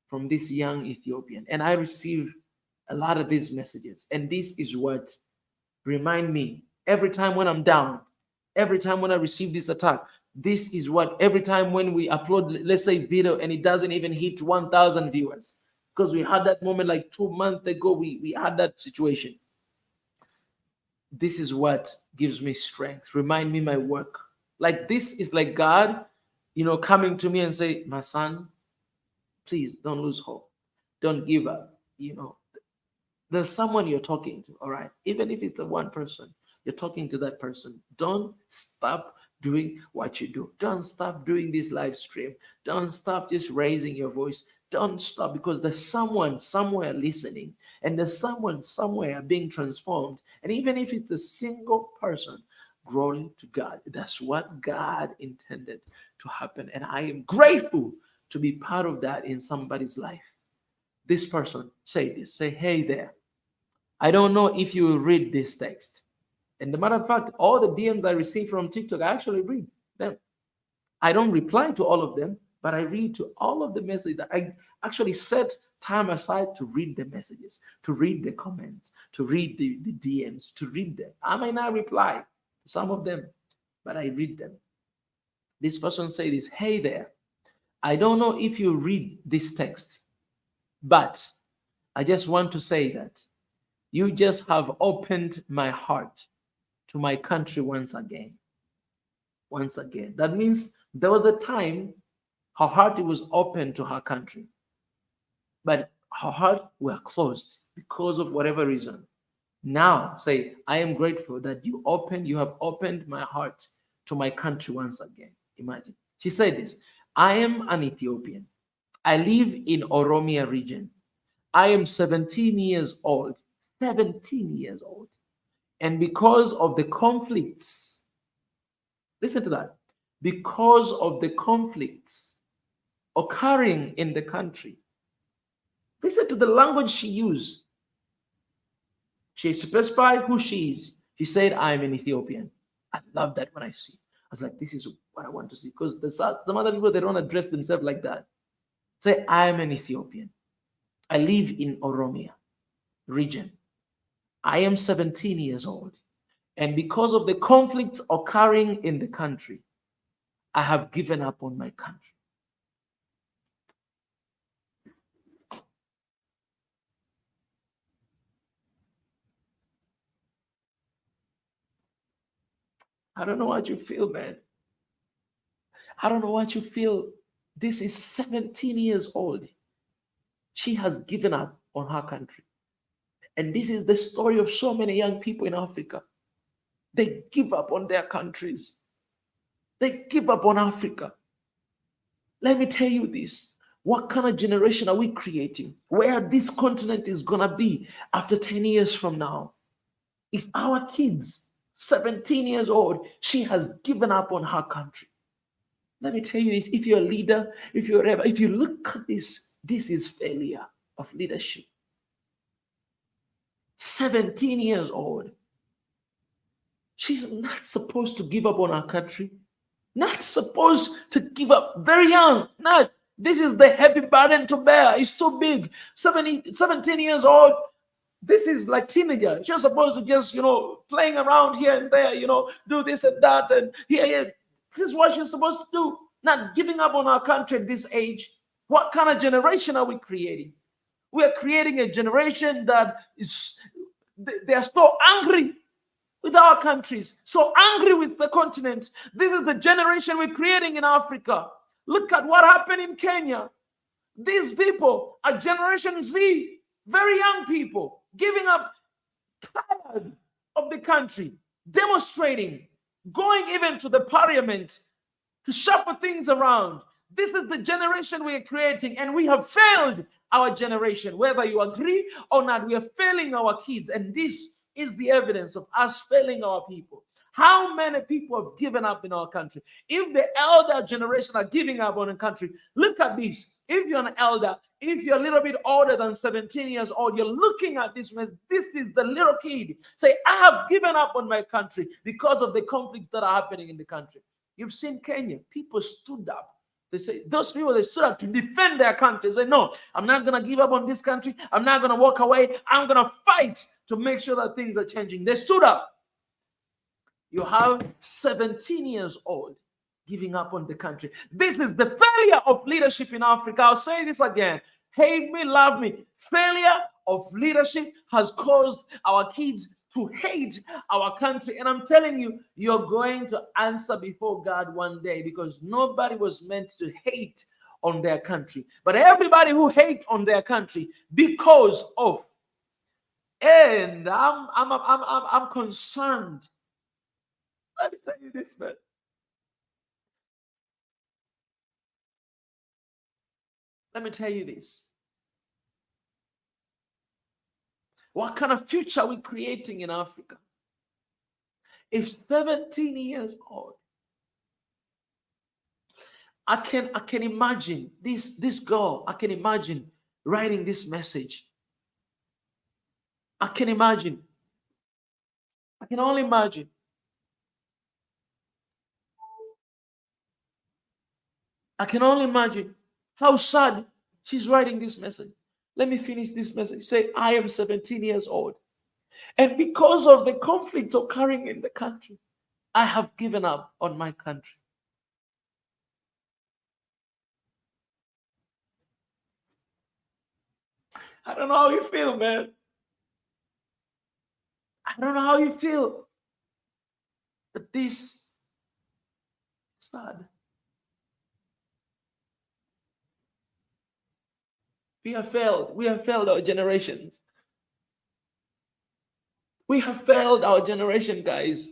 from this young Ethiopian. And I received a lot of these messages. And this is what remind me every time when I'm down, every time when I receive this attack. This is what every time when we upload, let's say, video, and it doesn't even hit 1,000 viewers, because we had that moment like 2 months ago, we had that situation. This is what gives me strength, remind me my work. Like, this is like God, coming to me and say, my son, please don't lose hope. Don't give up. There's someone you're talking to, all right? Even if it's a one person, you're talking to that person. Don't stop doing what you do. Don't stop doing this live stream. Don't stop just raising your voice. Don't stop, because there's someone somewhere listening, and there's someone somewhere being transformed. And even if it's a single person, growing to God, that's what God intended to happen. And I am grateful to be part of that in somebody's life. This person, say, hey there. I don't know if you read this text. And the matter of fact, all the DMs I receive from TikTok, I actually read them. I don't reply to all of them, but I read to all of the messages. That I actually set time aside to read the messages, to read the comments, to read the DMs, to read them. I may not reply to some of them, but I read them. This person said this, hey there. I don't know if you read this text, but I just want to say that you just have opened my heart to my country once again. Once again. That means there was a time her heart was open to her country, but her heart were closed because of whatever reason. Now say, I am grateful that you have opened my heart to my country once again. Imagine. She said this, I am an Ethiopian. I live in Oromia region. I am 17 years old. 17 years old. And because of the conflicts, listen to that, because of the conflicts occurring in the country, listen to the language she used. She specified who she is. She said, I'm an Ethiopian. I love that when I see. I was like, this is what I want to see. Because some other people, they don't address themselves like that. Say, I'm an Ethiopian. I live in Oromia region. I am 17 years old. And because of the conflicts occurring in the country, I have given up on my country. I don't know what you feel, man. I don't know what you feel. This is 17 years old. She has given up on her country. And this is the story of so many young people in Africa. They give up on their countries. They give up on Africa. Let me tell you this. What kind of generation are we creating? Where this continent is going to be after 10 years from now? If our kids, 17 years old, she has given up on her country. Let me tell you this. If you're a leader, if you look at this, this is failure of leadership. 17 years old. She's not supposed to give up on our country. Not supposed to give up. Very young. Not. This is the heavy burden to bear. It's too big. 17 years old. This is like teenager. She's supposed to just, playing around here and there, do this and that. And here. This is what she's supposed to do. Not giving up on our country at this age. What kind of generation are we creating? We are creating a generation that they're so angry with our countries, so angry with the continent. This is the generation we're creating in Africa. Look at what happened in Kenya. These people are Generation Z, very young people, giving up, tired of the country, demonstrating, going even to the parliament to shuffle things around. This is the generation we are creating, and we have failed our generation. Whether you agree or not, we are failing our kids, and this is the evidence of us failing our people. How many people have given up in our country? If the elder generation are giving up on a country, look at this. If you're an elder, if you're a little bit older than 17 years old, you're looking at this mess. This is the little kid. Say, I have given up on my country because of the conflicts that are happening in the country. You've seen Kenya. People stood up. They say, those people, they stood up to defend their country. They say, no, I'm not going to give up on this country. I'm not going to walk away. I'm going to fight to make sure that things are changing. They stood up. You have 17 years old giving up on the country. This is the failure of leadership in Africa. I'll say this again. Hate me, love me. Failure of leadership has caused our kids to hate our country. And I'm telling you, you're going to answer before God one day, because nobody was meant to hate on their country. But everybody who hate on their country because of, and I'm concerned. Let me tell you this, man. Let me tell you this. What kind of future are we creating in Africa? If 17 years old, I can imagine this girl. I can imagine writing this message. I can imagine. I can only imagine. I can only imagine how sad she's writing this message. Let me finish this message. Say, I am 17 years old. And because of the conflicts occurring in the country, I have given up on my country. I don't know how you feel, man. I don't know how you feel. But this is sad. We have failed. We have failed our generations. We have failed our generation, guys.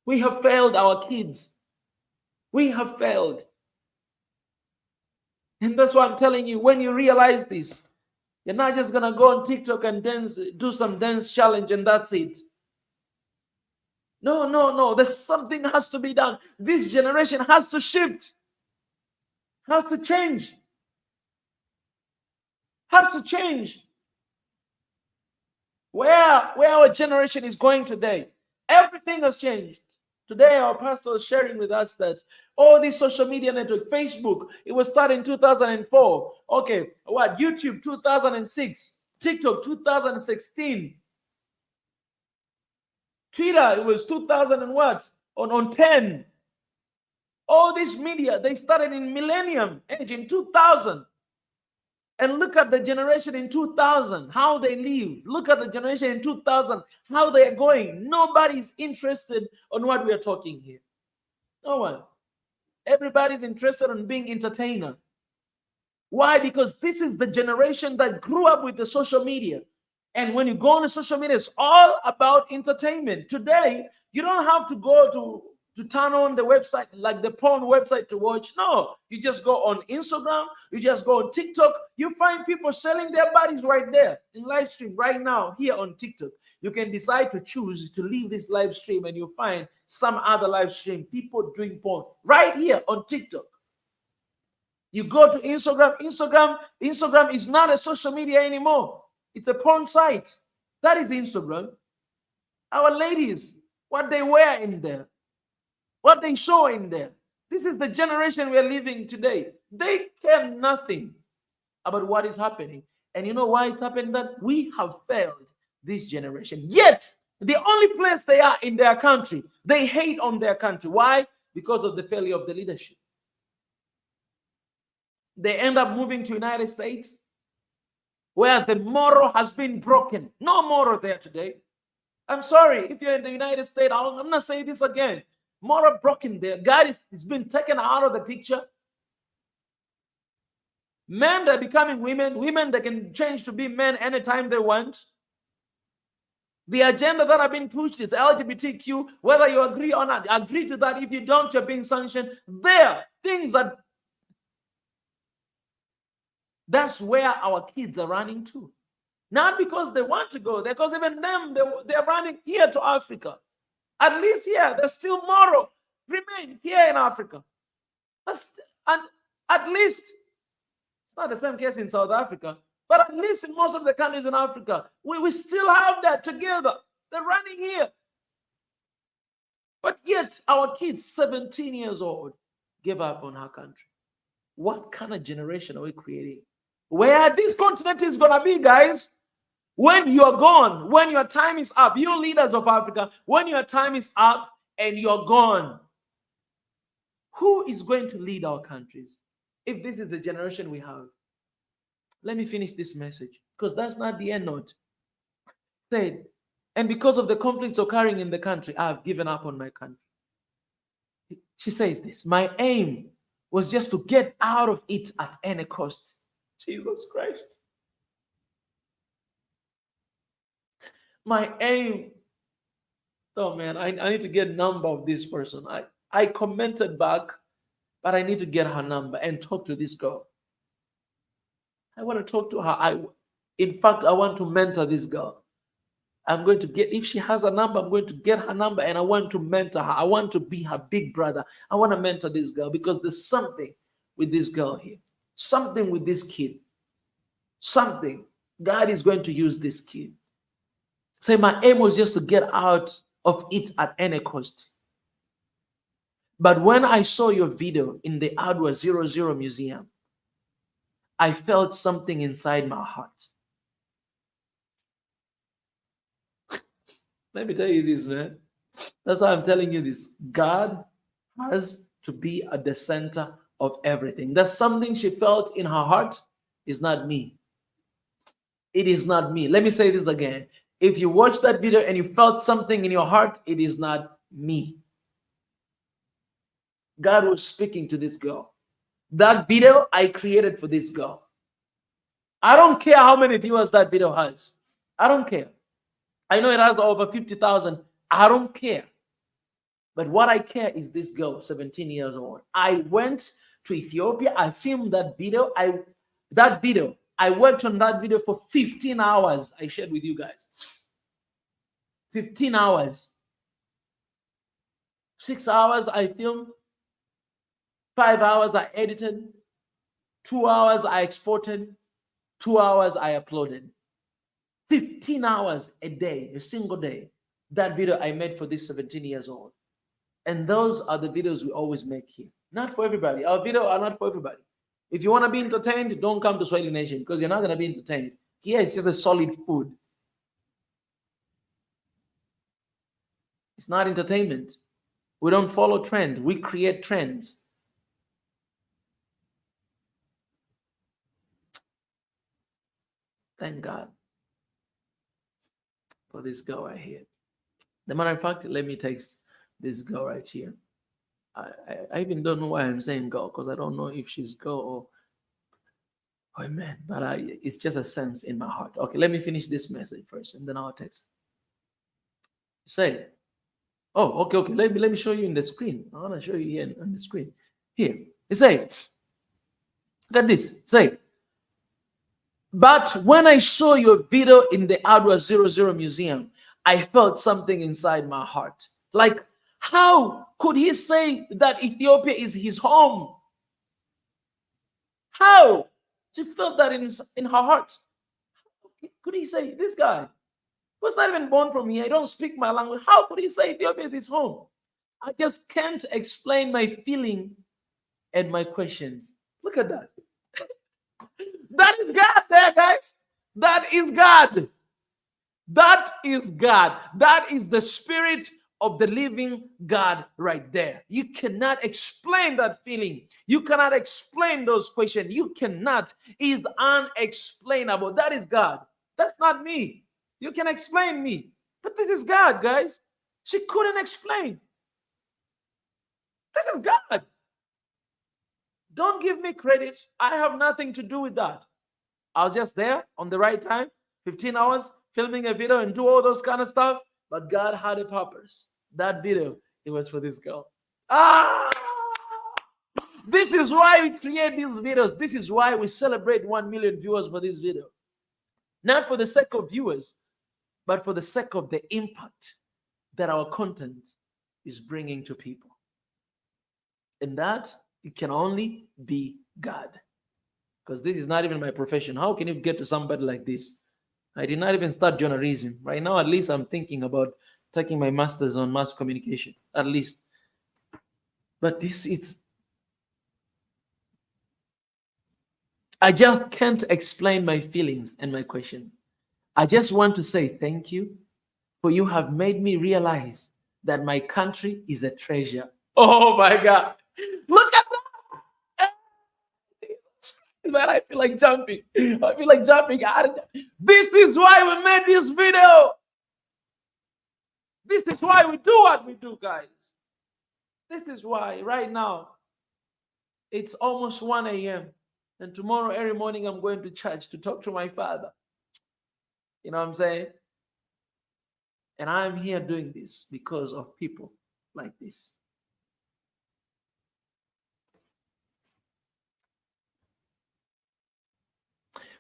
We have failed our kids. We have failed. And that's why I'm telling you, when you realize this, you're not just going to go on TikTok and dance, do some dance challenge and that's it. No. There's something has to be done. This generation has to shift. Has to change. Has to change. Where our generation is going today, everything has changed. Today, our pastor is sharing with us that all these social media network, Facebook, it was started in 2004. Okay, what? YouTube 2006, TikTok 2016, Twitter it was 2000 and what? On 10. All this media, they started in millennium age in 2000. And look at the generation in 2000, how they live. Look at the generation in 2000, how they are going. Nobody's interested on what we are talking here. No one. Everybody's interested in being entertainer. Why? Because this is the generation that grew up with the social media. And when you go on the social media, it's all about entertainment. Today, you don't have to go to turn on the website, like the porn website to watch. No, you just go on Instagram, you just go on TikTok, you find people selling their bodies right there in live stream right now here on TikTok. You can decide to choose to leave this live stream and you find some other live stream, people doing porn right here on TikTok. You go to Instagram, Instagram is not a social media anymore. It's a porn site. That is Instagram. Our ladies, what they wear in there, what they show in there. This is the generation we are living today. They care nothing about what is happening. And you know why it's happening? That we have failed this generation. Yet, the only place they are in their country, they hate on their country. Why? Because of the failure of the leadership. They end up moving to United States, where the moral has been broken. No moral there today. I'm sorry, if you're in the United States, I'm not saying this again. Moral broken there. God is been taken out of the picture. Men, they're becoming women. Women, they can change to be men anytime they want. The agenda that have been pushed is LGBTQ, whether you agree or not. Agree to that. If you don't, you're being sanctioned. There, things that that's where our kids are running to. Not because they want to go there, because even them, they're running here to Africa. At least here, there's still moral. Remain here in Africa. And at least, it's not the same case in South Africa, but at least in most of the countries in Africa, we still have that together. They're running here. But yet, our kids, 17 years old, give up on our country. What kind of generation are we creating? Where this continent is going to be, guys, when you're gone, when your time is up, you leaders of Africa, when your time is up and you're gone, who is going to lead our countries if this is the generation we have? Let me finish this message, because that's not the end note. Said, and because of the conflicts occurring in the country, I have given up on my country. She says this, my aim was just to get out of it at any cost. Jesus Christ. My aim. Oh man, I need to get number of this person. I commented back, but I need to get her number and talk to this girl. I want to talk to her. In fact, I want to mentor this girl. I'm going to get, if she has a number, I'm going to get her number and I want to mentor her. I want to be her big brother. I want to mentor this girl because there's something with this girl here. Something with this kid. Something. God is going to use this kid. Say, my aim was just to get out of it at any cost. But when I saw your video in the Adwa 00 Museum, I felt something inside my heart. Let me tell you this, man. That's why I'm telling you this. God has to be at the center of everything. That's something she felt in her heart. Is not me. It is not me. Let me say this again. If you watched that video and you felt something in your heart, it is not me. God was speaking to this girl. That video I created for this girl. I don't care how many viewers that video has. I don't care. I know it has over 50,000. I don't care. But what I care is this girl, 17 years old. I went to Ethiopia. I filmed that video. I worked on that video for 15 hours. I shared with you guys. 15 hours. 6 hours I filmed. 5 hours I edited. 2 hours I exported. 2 hours I uploaded. 15 hours a day, a single day. That video I made for this 17 years old. And those are the videos we always make here. Not for everybody. Our videos are not for everybody. If you want to be entertained, don't come to Swahili Nation because you're not going to be entertained. Here it's just a solid food. It's not entertainment. We don't follow trends. We create trends. Thank God for this girl right here. The matter of fact, let me text this girl right here. I even don't know why I'm saying girl, because I don't know if she's girl or man, but it's just a sense in my heart. Okay, let me finish this message first, and then I'll text. Say, oh, okay. Let me show you in the screen. I want to show you here on the screen. Here, it say, look at this. Say, but when I saw your video in the Adwa 00 Museum, I felt something inside my heart. Like, how could he say that Ethiopia is his home? How? She felt that in her heart. Could he say, this guy, who's not even born from here. I don't speak my language. How could he say Ethiopia is his home? I just can't explain my feeling and my questions. Look at that. That is God there, guys. That is God. That is God. That is the spirit of the living God right there. You cannot explain that feeling. You cannot explain those questions. You cannot. It's unexplainable. That is God. That's not me. You can explain me. But this is God, guys. She couldn't explain. This is God. Don't give me credit. I have nothing to do with that. I was just there on the right time, 15 hours, filming a video and do all those kind of stuff. But God had a purpose. That video, it was for this girl. This is why we create these videos. This is why we celebrate 1 million viewers for this video. Not for the sake of viewers, but for the sake of the impact that our content is bringing to people. And that, it can only be God. Because this is not even my profession. How can you get to somebody like this? I did not even start journalism. Right now, at least I'm thinking about taking my master's on mass communication, at least. But I just can't explain my feelings and my questions. I just want to say thank you, for you have made me realize that my country is a treasure. Oh my God. Look at that. Man, I feel like jumping. I feel like jumping. This is why we made this video. This is why we do what we do, guys. This is why right now it's almost 1 a.m. and tomorrow every morning I'm going to church to talk to my father. You know what I'm saying? And I'm here doing this because of people like this.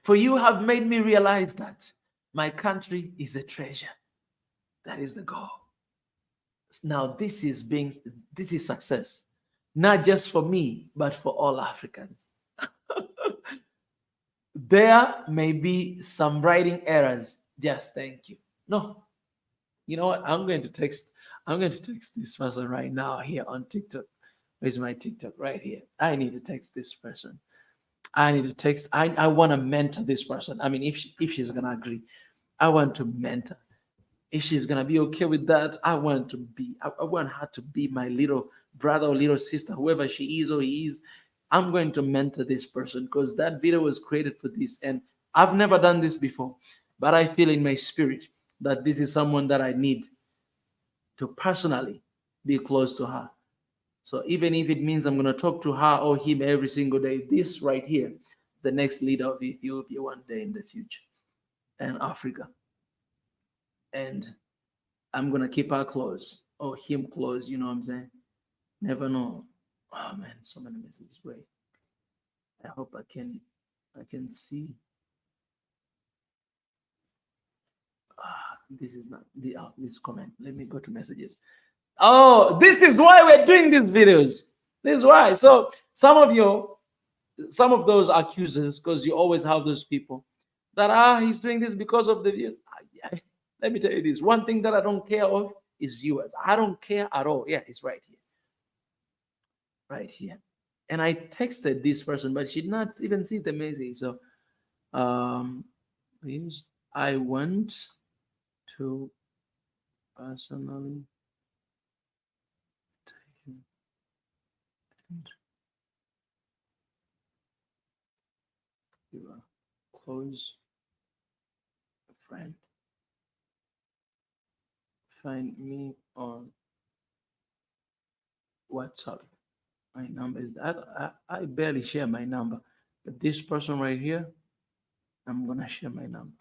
For you have made me realize that my country is a treasure. That is the goal. Now this is success, not just for me, but for all Africans. There may be some writing errors. Just thank you. No, you know what? I'm going to text this person right now here on TikTok. Where's my TikTok? Right here. I need to text this person. I want to mentor this person. I mean, if she's gonna agree, I want to mentor. If she's gonna be okay with that, I want her to be my little brother or little sister, whoever she is or he is. I'm going to mentor this person because that video was created for this, and I've never done this before, but I feel in my spirit that this is someone that I need to personally be close to her. So even if it means I'm going to talk to her or him every single day, this right here, the next leader of Ethiopia one day in the future, and Africa. And I'm going to keep her close or him close, you know what I'm saying? Never know. Oh man, so many messages. Wait. I hope I can see. This is not this comment. Let me go to messages. Oh, this is why we're doing these videos. This is why. So some of those accusers, because you always have those people that he's doing this because of the views. Let me tell you this. One thing that I don't care of is viewers. I don't care at all. Yeah, it's right here. Right here. And I texted this person, but she did not even see the message. So I want to personally you are close friend. Find me on WhatsApp. My number is I barely share my number, but this person right here, I'm gonna share my number.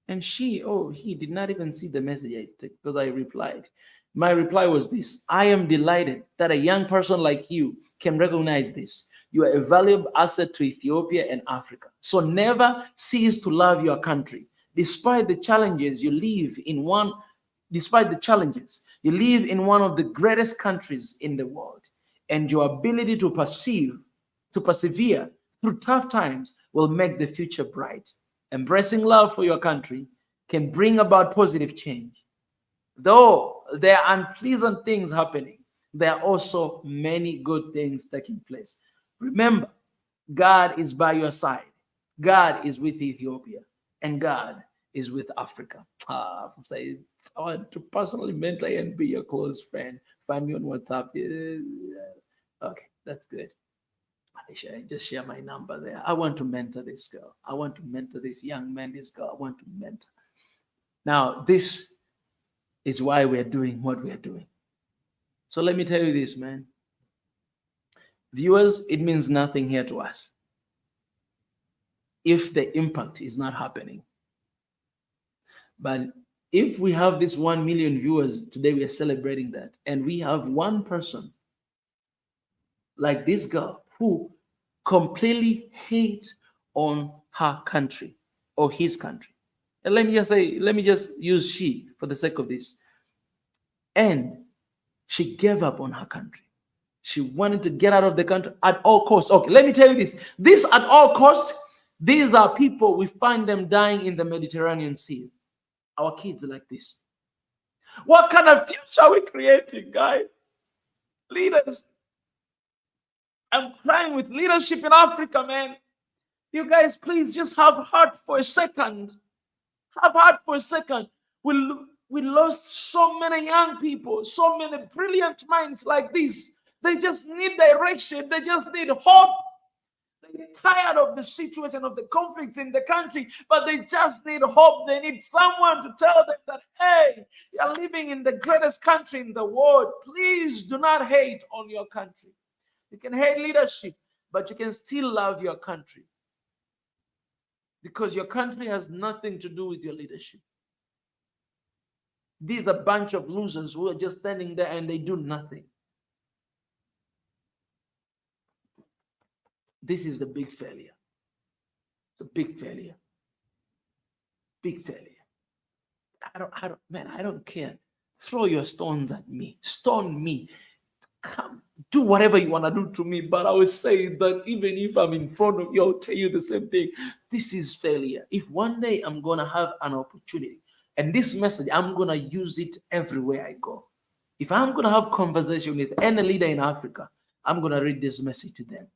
And he did not even see the message because I replied. My reply was this: I am delighted that a young person like you can recognize this. You are a valuable asset to Ethiopia and Africa. So never cease to love your country. Despite the challenges, you live in one of the greatest countries in the world. And your ability to persevere through tough times will make the future bright. Embracing love for your country can bring about positive change. Though there are unpleasant things happening, there are also many good things taking place. Remember, God is by your side. God is with Ethiopia, and God is with Africa. I want to personally mentor and be your close friend. Find me on WhatsApp. Okay, that's good. I just share my number there. I want to mentor this girl. I want to mentor this young man, this girl. I want to mentor. Now, this is why we're doing what we're doing. So let me tell you this, man. Viewers, it means nothing here to us if the impact is not happening. But if we have this 1 million viewers, today we are celebrating that, and we have one person like this girl who completely hates on her country or his country. And let me just use she for the sake of this. And she gave up on her country. She wanted to get out of the country at all costs. Okay, let me tell you this. This at all costs, these are people, we find them dying in the Mediterranean Sea. Our kids like this. What kind of future are we creating, guys? Leaders. I'm crying with leadership in Africa, man. You guys, please just have heart for a second. Have heart for a second. We lost so many young people, so many brilliant minds like this. They just need direction. They just need hope. They're tired of the situation of the conflicts in the country, but they just need hope. They need someone to tell them that, hey, you're living in the greatest country in the world. Please do not hate on your country. You can hate leadership, but you can still love your country, because your country has nothing to do with your leadership. These are a bunch of losers who are just standing there and they do nothing. This is the big failure. It's a big failure. Big failure. I don't care. Throw your stones at me. Stone me. Come, do whatever you want to do to me. But I will say that even if I'm in front of you, I'll tell you the same thing. This is failure. If one day I'm going to have an opportunity, and this message, I'm going to use it everywhere I go. If I'm going to have conversation with any leader in Africa, I'm going to read this message to them.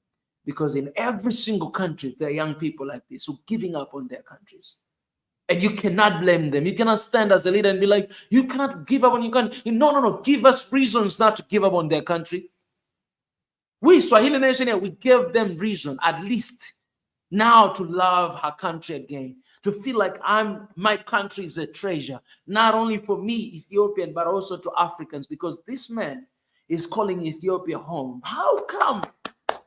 Because in every single country, there are young people like this who are giving up on their countries. And you cannot blame them. You cannot stand as a leader and be like, you cannot give up on your country. No. Give us reasons not to give up on their country. We, Swahili Nation here, we gave them reason, at least now, to love her country again. To feel like my country is a treasure, not only for me, Ethiopian, but also to Africans, because this man is calling Ethiopia home. How come?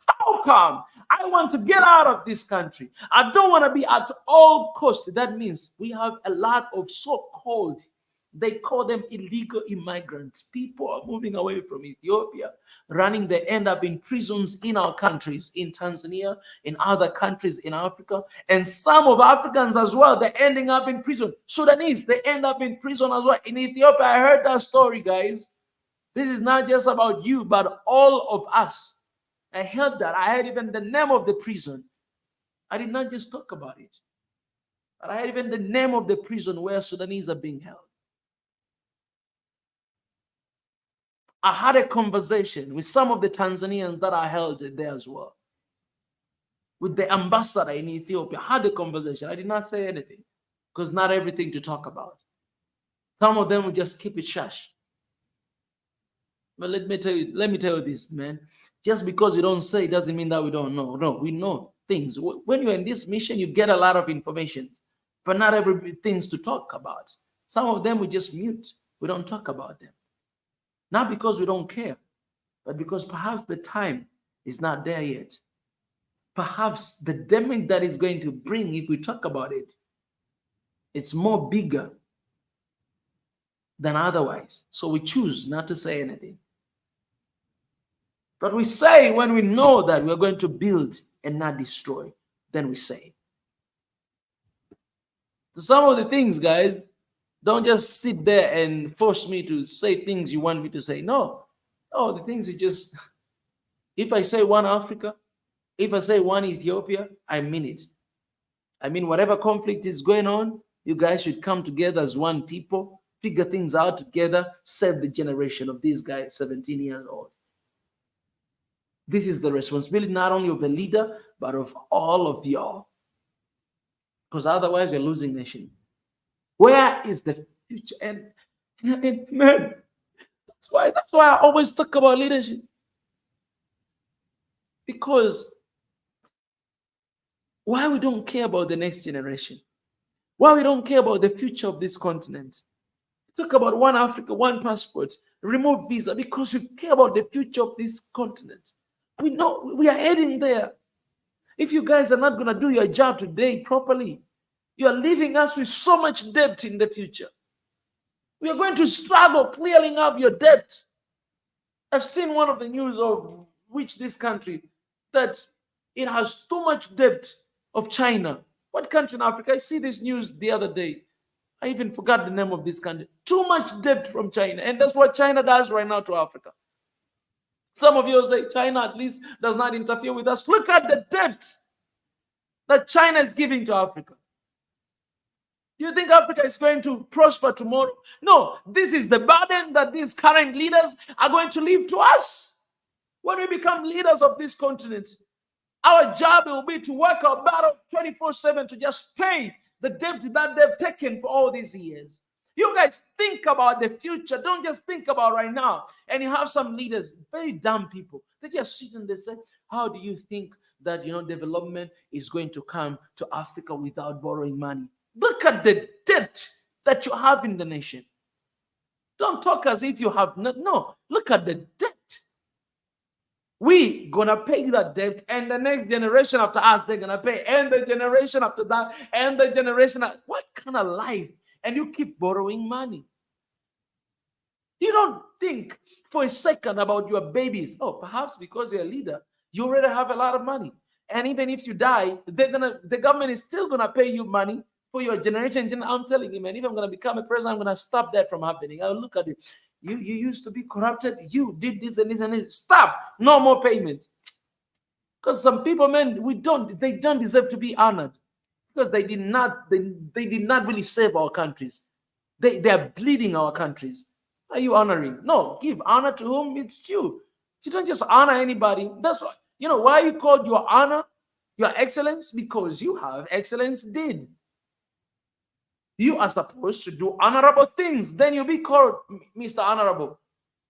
How come? I want to get out of this country. I don't want to be at all costs. That means we have a lot of so-called, they call them illegal immigrants. People are moving away from Ethiopia, running. They end up in prisons in our countries, in Tanzania, in other countries in Africa. And some of Africans as well, they're ending up in prison. Sudanese, they end up in prison as well. In Ethiopia, I heard that story, guys. This is not just about you, but all of us. I heard that. I heard even the name of the prison. I did not just talk about it, but I heard even the name of the prison where Sudanese are being held. I had a conversation with some of the Tanzanians that are held there as well. With the ambassador in Ethiopia, I had a conversation. I did not say anything because not everything to talk about. Some of them will just keep it shush. But let me tell you this, man. Just because we don't say it doesn't mean that we don't know. No, we know things. When you're in this mission, you get a lot of information, but not every things to talk about. Some of them we just mute. We don't talk about them. Not because we don't care, but because perhaps the time is not there yet. Perhaps the damage that is going to bring, if we talk about it, it's more bigger than otherwise. So we choose not to say anything. But we say when we know that we're going to build and not destroy, then we say. So some of the things, guys, don't just sit there and force me to say things you want me to say. No. Oh, the things you just, if I say one Africa, if I say one Ethiopia, I mean it. I mean, whatever conflict is going on, You guys should come together as one people, figure things out together, save the generation of these guys, 17 years old. This is the responsibility not only of the leader, but of all of y'all. Because otherwise, you're losing nation. Where is the future? And man, that's why I always talk about leadership. Because why we don't care about the next generation? Why we don't care about the future of this continent? Talk about one Africa, one passport, remove visa, because we care about the future of this continent. We know we are heading there. If you guys are not going to do your job today properly, you are leaving us with so much debt in the future. We are going to struggle clearing up your debt. I've seen one of the news of which this country, that it has too much debt of China. What country in Africa? I see this news the other day. I even forgot the name of this country. Too much debt from China. And that's what China does right now to Africa. Some of you say China at least does not interfere with us. Look at the debt that China is giving to Africa. Do you think Africa is going to prosper tomorrow? No, this is the burden that these current leaders are going to leave to us. When we become leaders of this continent, our job will be to work our battle 24/7 to just pay the debt that they've taken for all these years. You guys think about the future. Don't just think about right now. And you have some leaders, very dumb people. They just sit and they say, how do you think that, development is going to come to Africa without borrowing money? Look at the debt that you have in the nation. Don't talk as if you have not. No, look at the debt. We gonna pay that debt, and the next generation after us, they're gonna pay, and the generation after that, and the generation. What kind of life? And you keep borrowing money. You don't think for a second about your babies. Oh, perhaps because you're a leader, you already have a lot of money, and even if you die, the government is still gonna pay you money for your generation. I'm telling you, man, if I'm gonna become a president, I'm gonna stop that from happening. I'll look at it. You used to be corrupted. You did this and this and this. Stop. No more payment. Because some people, man, they don't deserve to be honored, because they did not really save our countries. They are bleeding our countries. Are you honoring? No, give honor to whom it's due. You don't just honor anybody. That's why, why you called your honor your excellence? Because you have excellence did. You are supposed to do honorable things. Then you'll be called Mr. Honorable.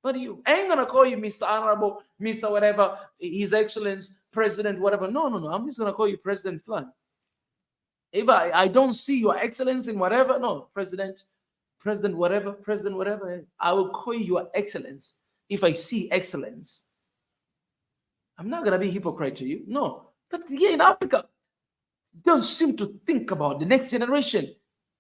But you ain't going to call you Mr. Honorable, Mr. whatever, His Excellence, President, whatever. No. I'm just going to call you President Flan. If I don't see your excellence in whatever, no, President whatever, I will call you your excellence if I see excellence. I'm not going to be a hypocrite to you. No. But here in Africa, don't seem to think about the next generation.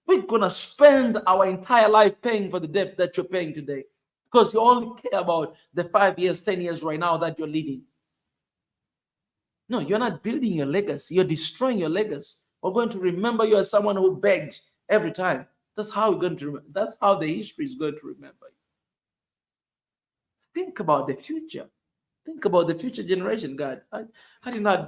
We're going to spend our entire life paying for the debt that you're paying today, because you only care about the 5 years, 10 years right now that you're leading. No, you're not building your legacy. You're destroying your legacy. We're going to remember you as someone who begged every time. That's how we're going to remember. That's how the history is going to remember you. Think about the future. Think about the future generation, God. I did not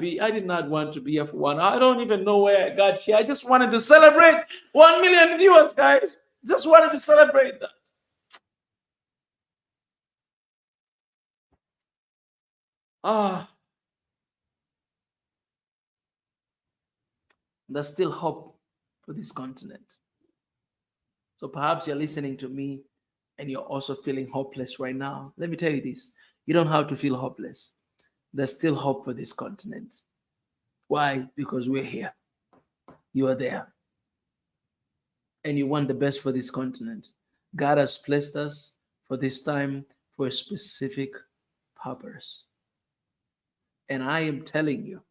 want to be here for one. I don't even know where I got here. I just wanted to celebrate 1 million viewers, guys. Just wanted to celebrate that. There's still hope for this continent. So perhaps you're listening to me and you're also feeling hopeless right now. Let me tell you this. You don't have to feel hopeless. There's still hope for this continent. Why? Because we're here. You are there. And you want the best for this continent. God has placed us for this time for a specific purpose. And I am telling you,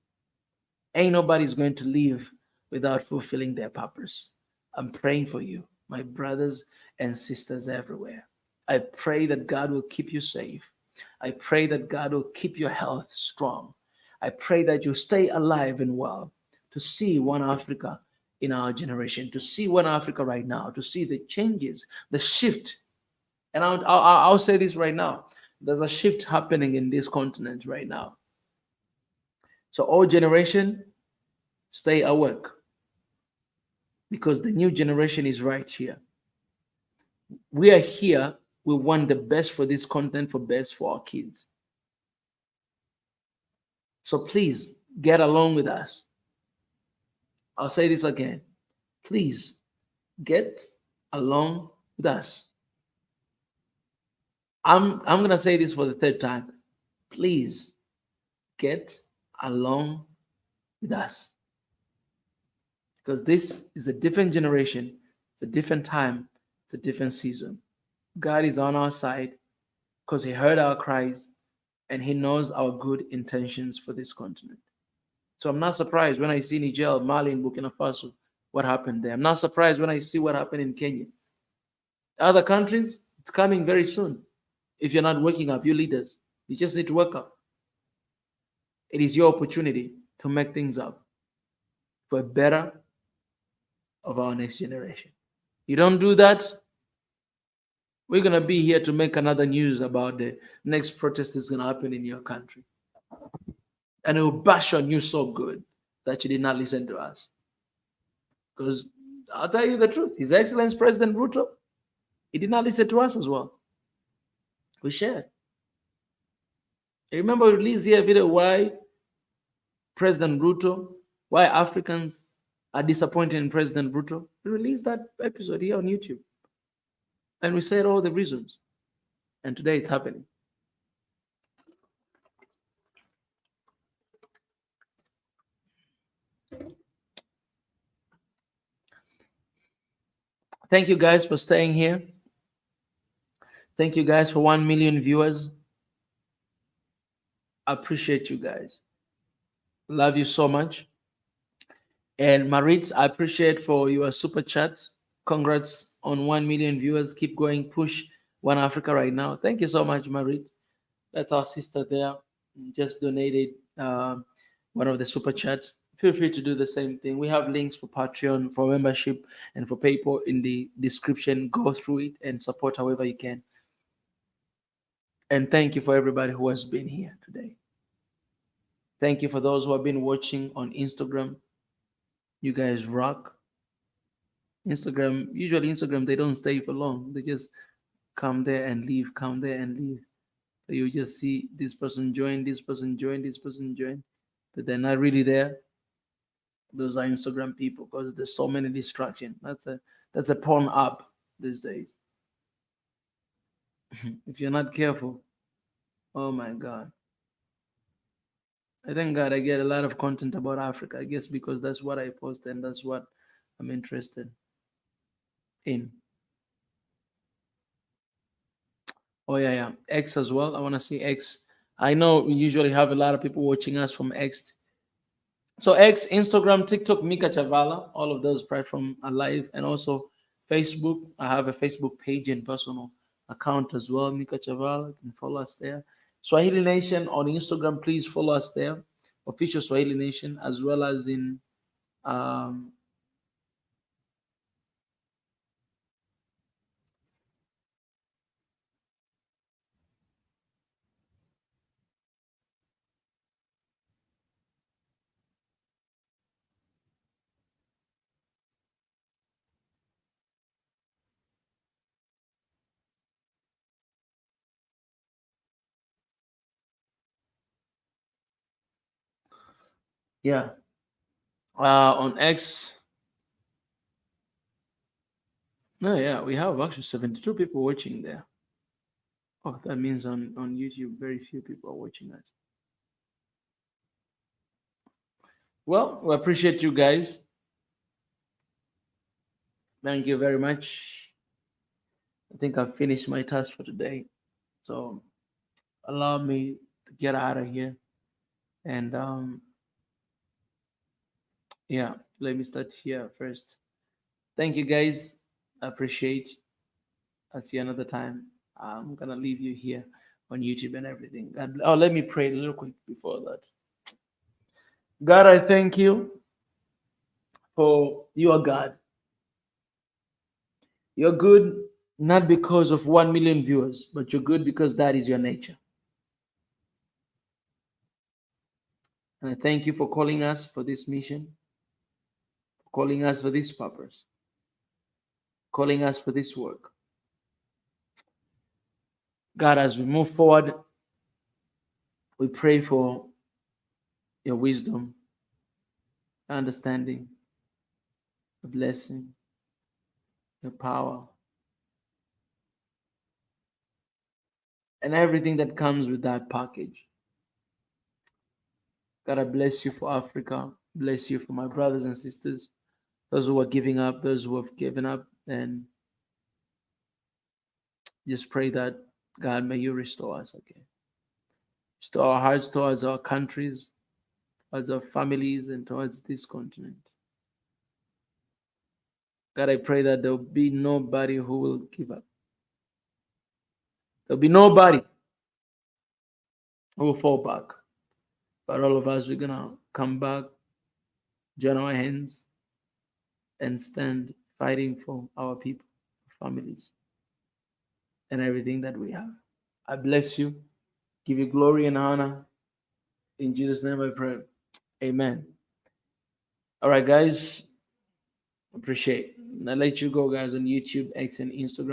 ain't nobody's going to leave without fulfilling their purpose. I'm praying for you, my brothers and sisters everywhere. I pray that God will keep you safe. I pray that God will keep your health strong. I pray that you stay alive and well to see one Africa in our generation, to see one Africa right now, to see the changes, the shift. And I'll say this right now. There's a shift happening in this continent right now. So all generation, stay awake. because the new generation is right here. We are here. We want the best for this content, for best for our kids. So please get along with us. I'll say this again. Please get along with us. I'm gonna say this for the third time. Please get along with us. Because this is a different generation, it's a different time, it's a different season. God is on our side because He heard our cries and He knows our good intentions for this continent. So I'm not surprised when I see Niger, Mali, and Burkina Faso, what happened there. I'm not surprised when I see what happened in Kenya. Other countries, it's coming very soon. If you're not waking up, you leaders, you just need to wake up. It is your opportunity to make things up for a better of our next generation. You don't do that, we're going to be here to make another news about the next protest that's going to happen in your country. And it will bash on you so good that you did not listen to us. Because I'll tell you the truth, His Excellency President Ruto, he did not listen to us as well. We shared. I remember we released here a video why President Ruto, why Africans are disappointed in President Ruto. We released that episode here on YouTube. And we said all the reasons. And today it's happening. Thank you guys for staying here. Thank you guys for 1 million viewers. I appreciate you guys. Love you so much. And Marit, I appreciate for your super chat. Congrats on 1 million viewers. Keep going. Push One Africa right now. Thank you so much, Marit. That's our sister there. Just donated one of the super chats. Feel free to do the same thing. We have links for Patreon, for membership, and for PayPal in the description. Go through it and support however you can. And thank you for everybody who has been here today. Thank you for those who have been watching on Instagram. You guys rock. Usually Instagram, they don't stay for long. They just come there and leave, come there and leave. So you just see this person join, this person join, this person join. But they're not really there. Those are Instagram people because there's so many distractions. That's a porn app these days. If you're not careful, oh my God. I thank God I get a lot of content about Africa. I guess because that's what I post and that's what I'm interested in. Oh yeah. X as well. I want to see X. I know we usually have a lot of people watching us from X. So X, Instagram, TikTok, Mika Chavala, all of those platforms are live. And also Facebook. I have a Facebook page and personal account as well. Mika Chavala, you can follow us there. Swahili Nation on Instagram, please follow us there. Official Swahili Nation, as well as in on X. No, yeah, we have actually 72 people watching there. Oh, that means on YouTube, very few people are watching us. Well, we appreciate you guys. Thank you very much. I think I've finished my task for today. So allow me to get out of here. And yeah, let me start here first. Thank you guys. I appreciate. I'll see you another time. I'm gonna leave you here on YouTube and everything. Oh, let me pray a little quick before that. God, I thank you for you are God. You're good not because of 1 million viewers, but you're good because that is your nature. And I thank you for calling us for this mission, calling us for this purpose, calling us for this work. God, as we move forward, we pray for your wisdom, understanding, your blessing, your power, and everything that comes with that package. God, I bless you for Africa. Bless you for my brothers and sisters, those who are giving up, those who have given up, and just pray that, God, may you restore us again. Restore our hearts towards our countries, towards our families, and towards this continent. God, I pray that there will be nobody who will give up. There'll be nobody who will fall back. But all of us, we're going to come back, join our hands, and stand fighting for our people, families, and everything that we have. I bless you, give you glory and honor. In Jesus' name I pray. Amen. All right, guys. Appreciate it. I'll let you go, guys, on YouTube, X, and Instagram.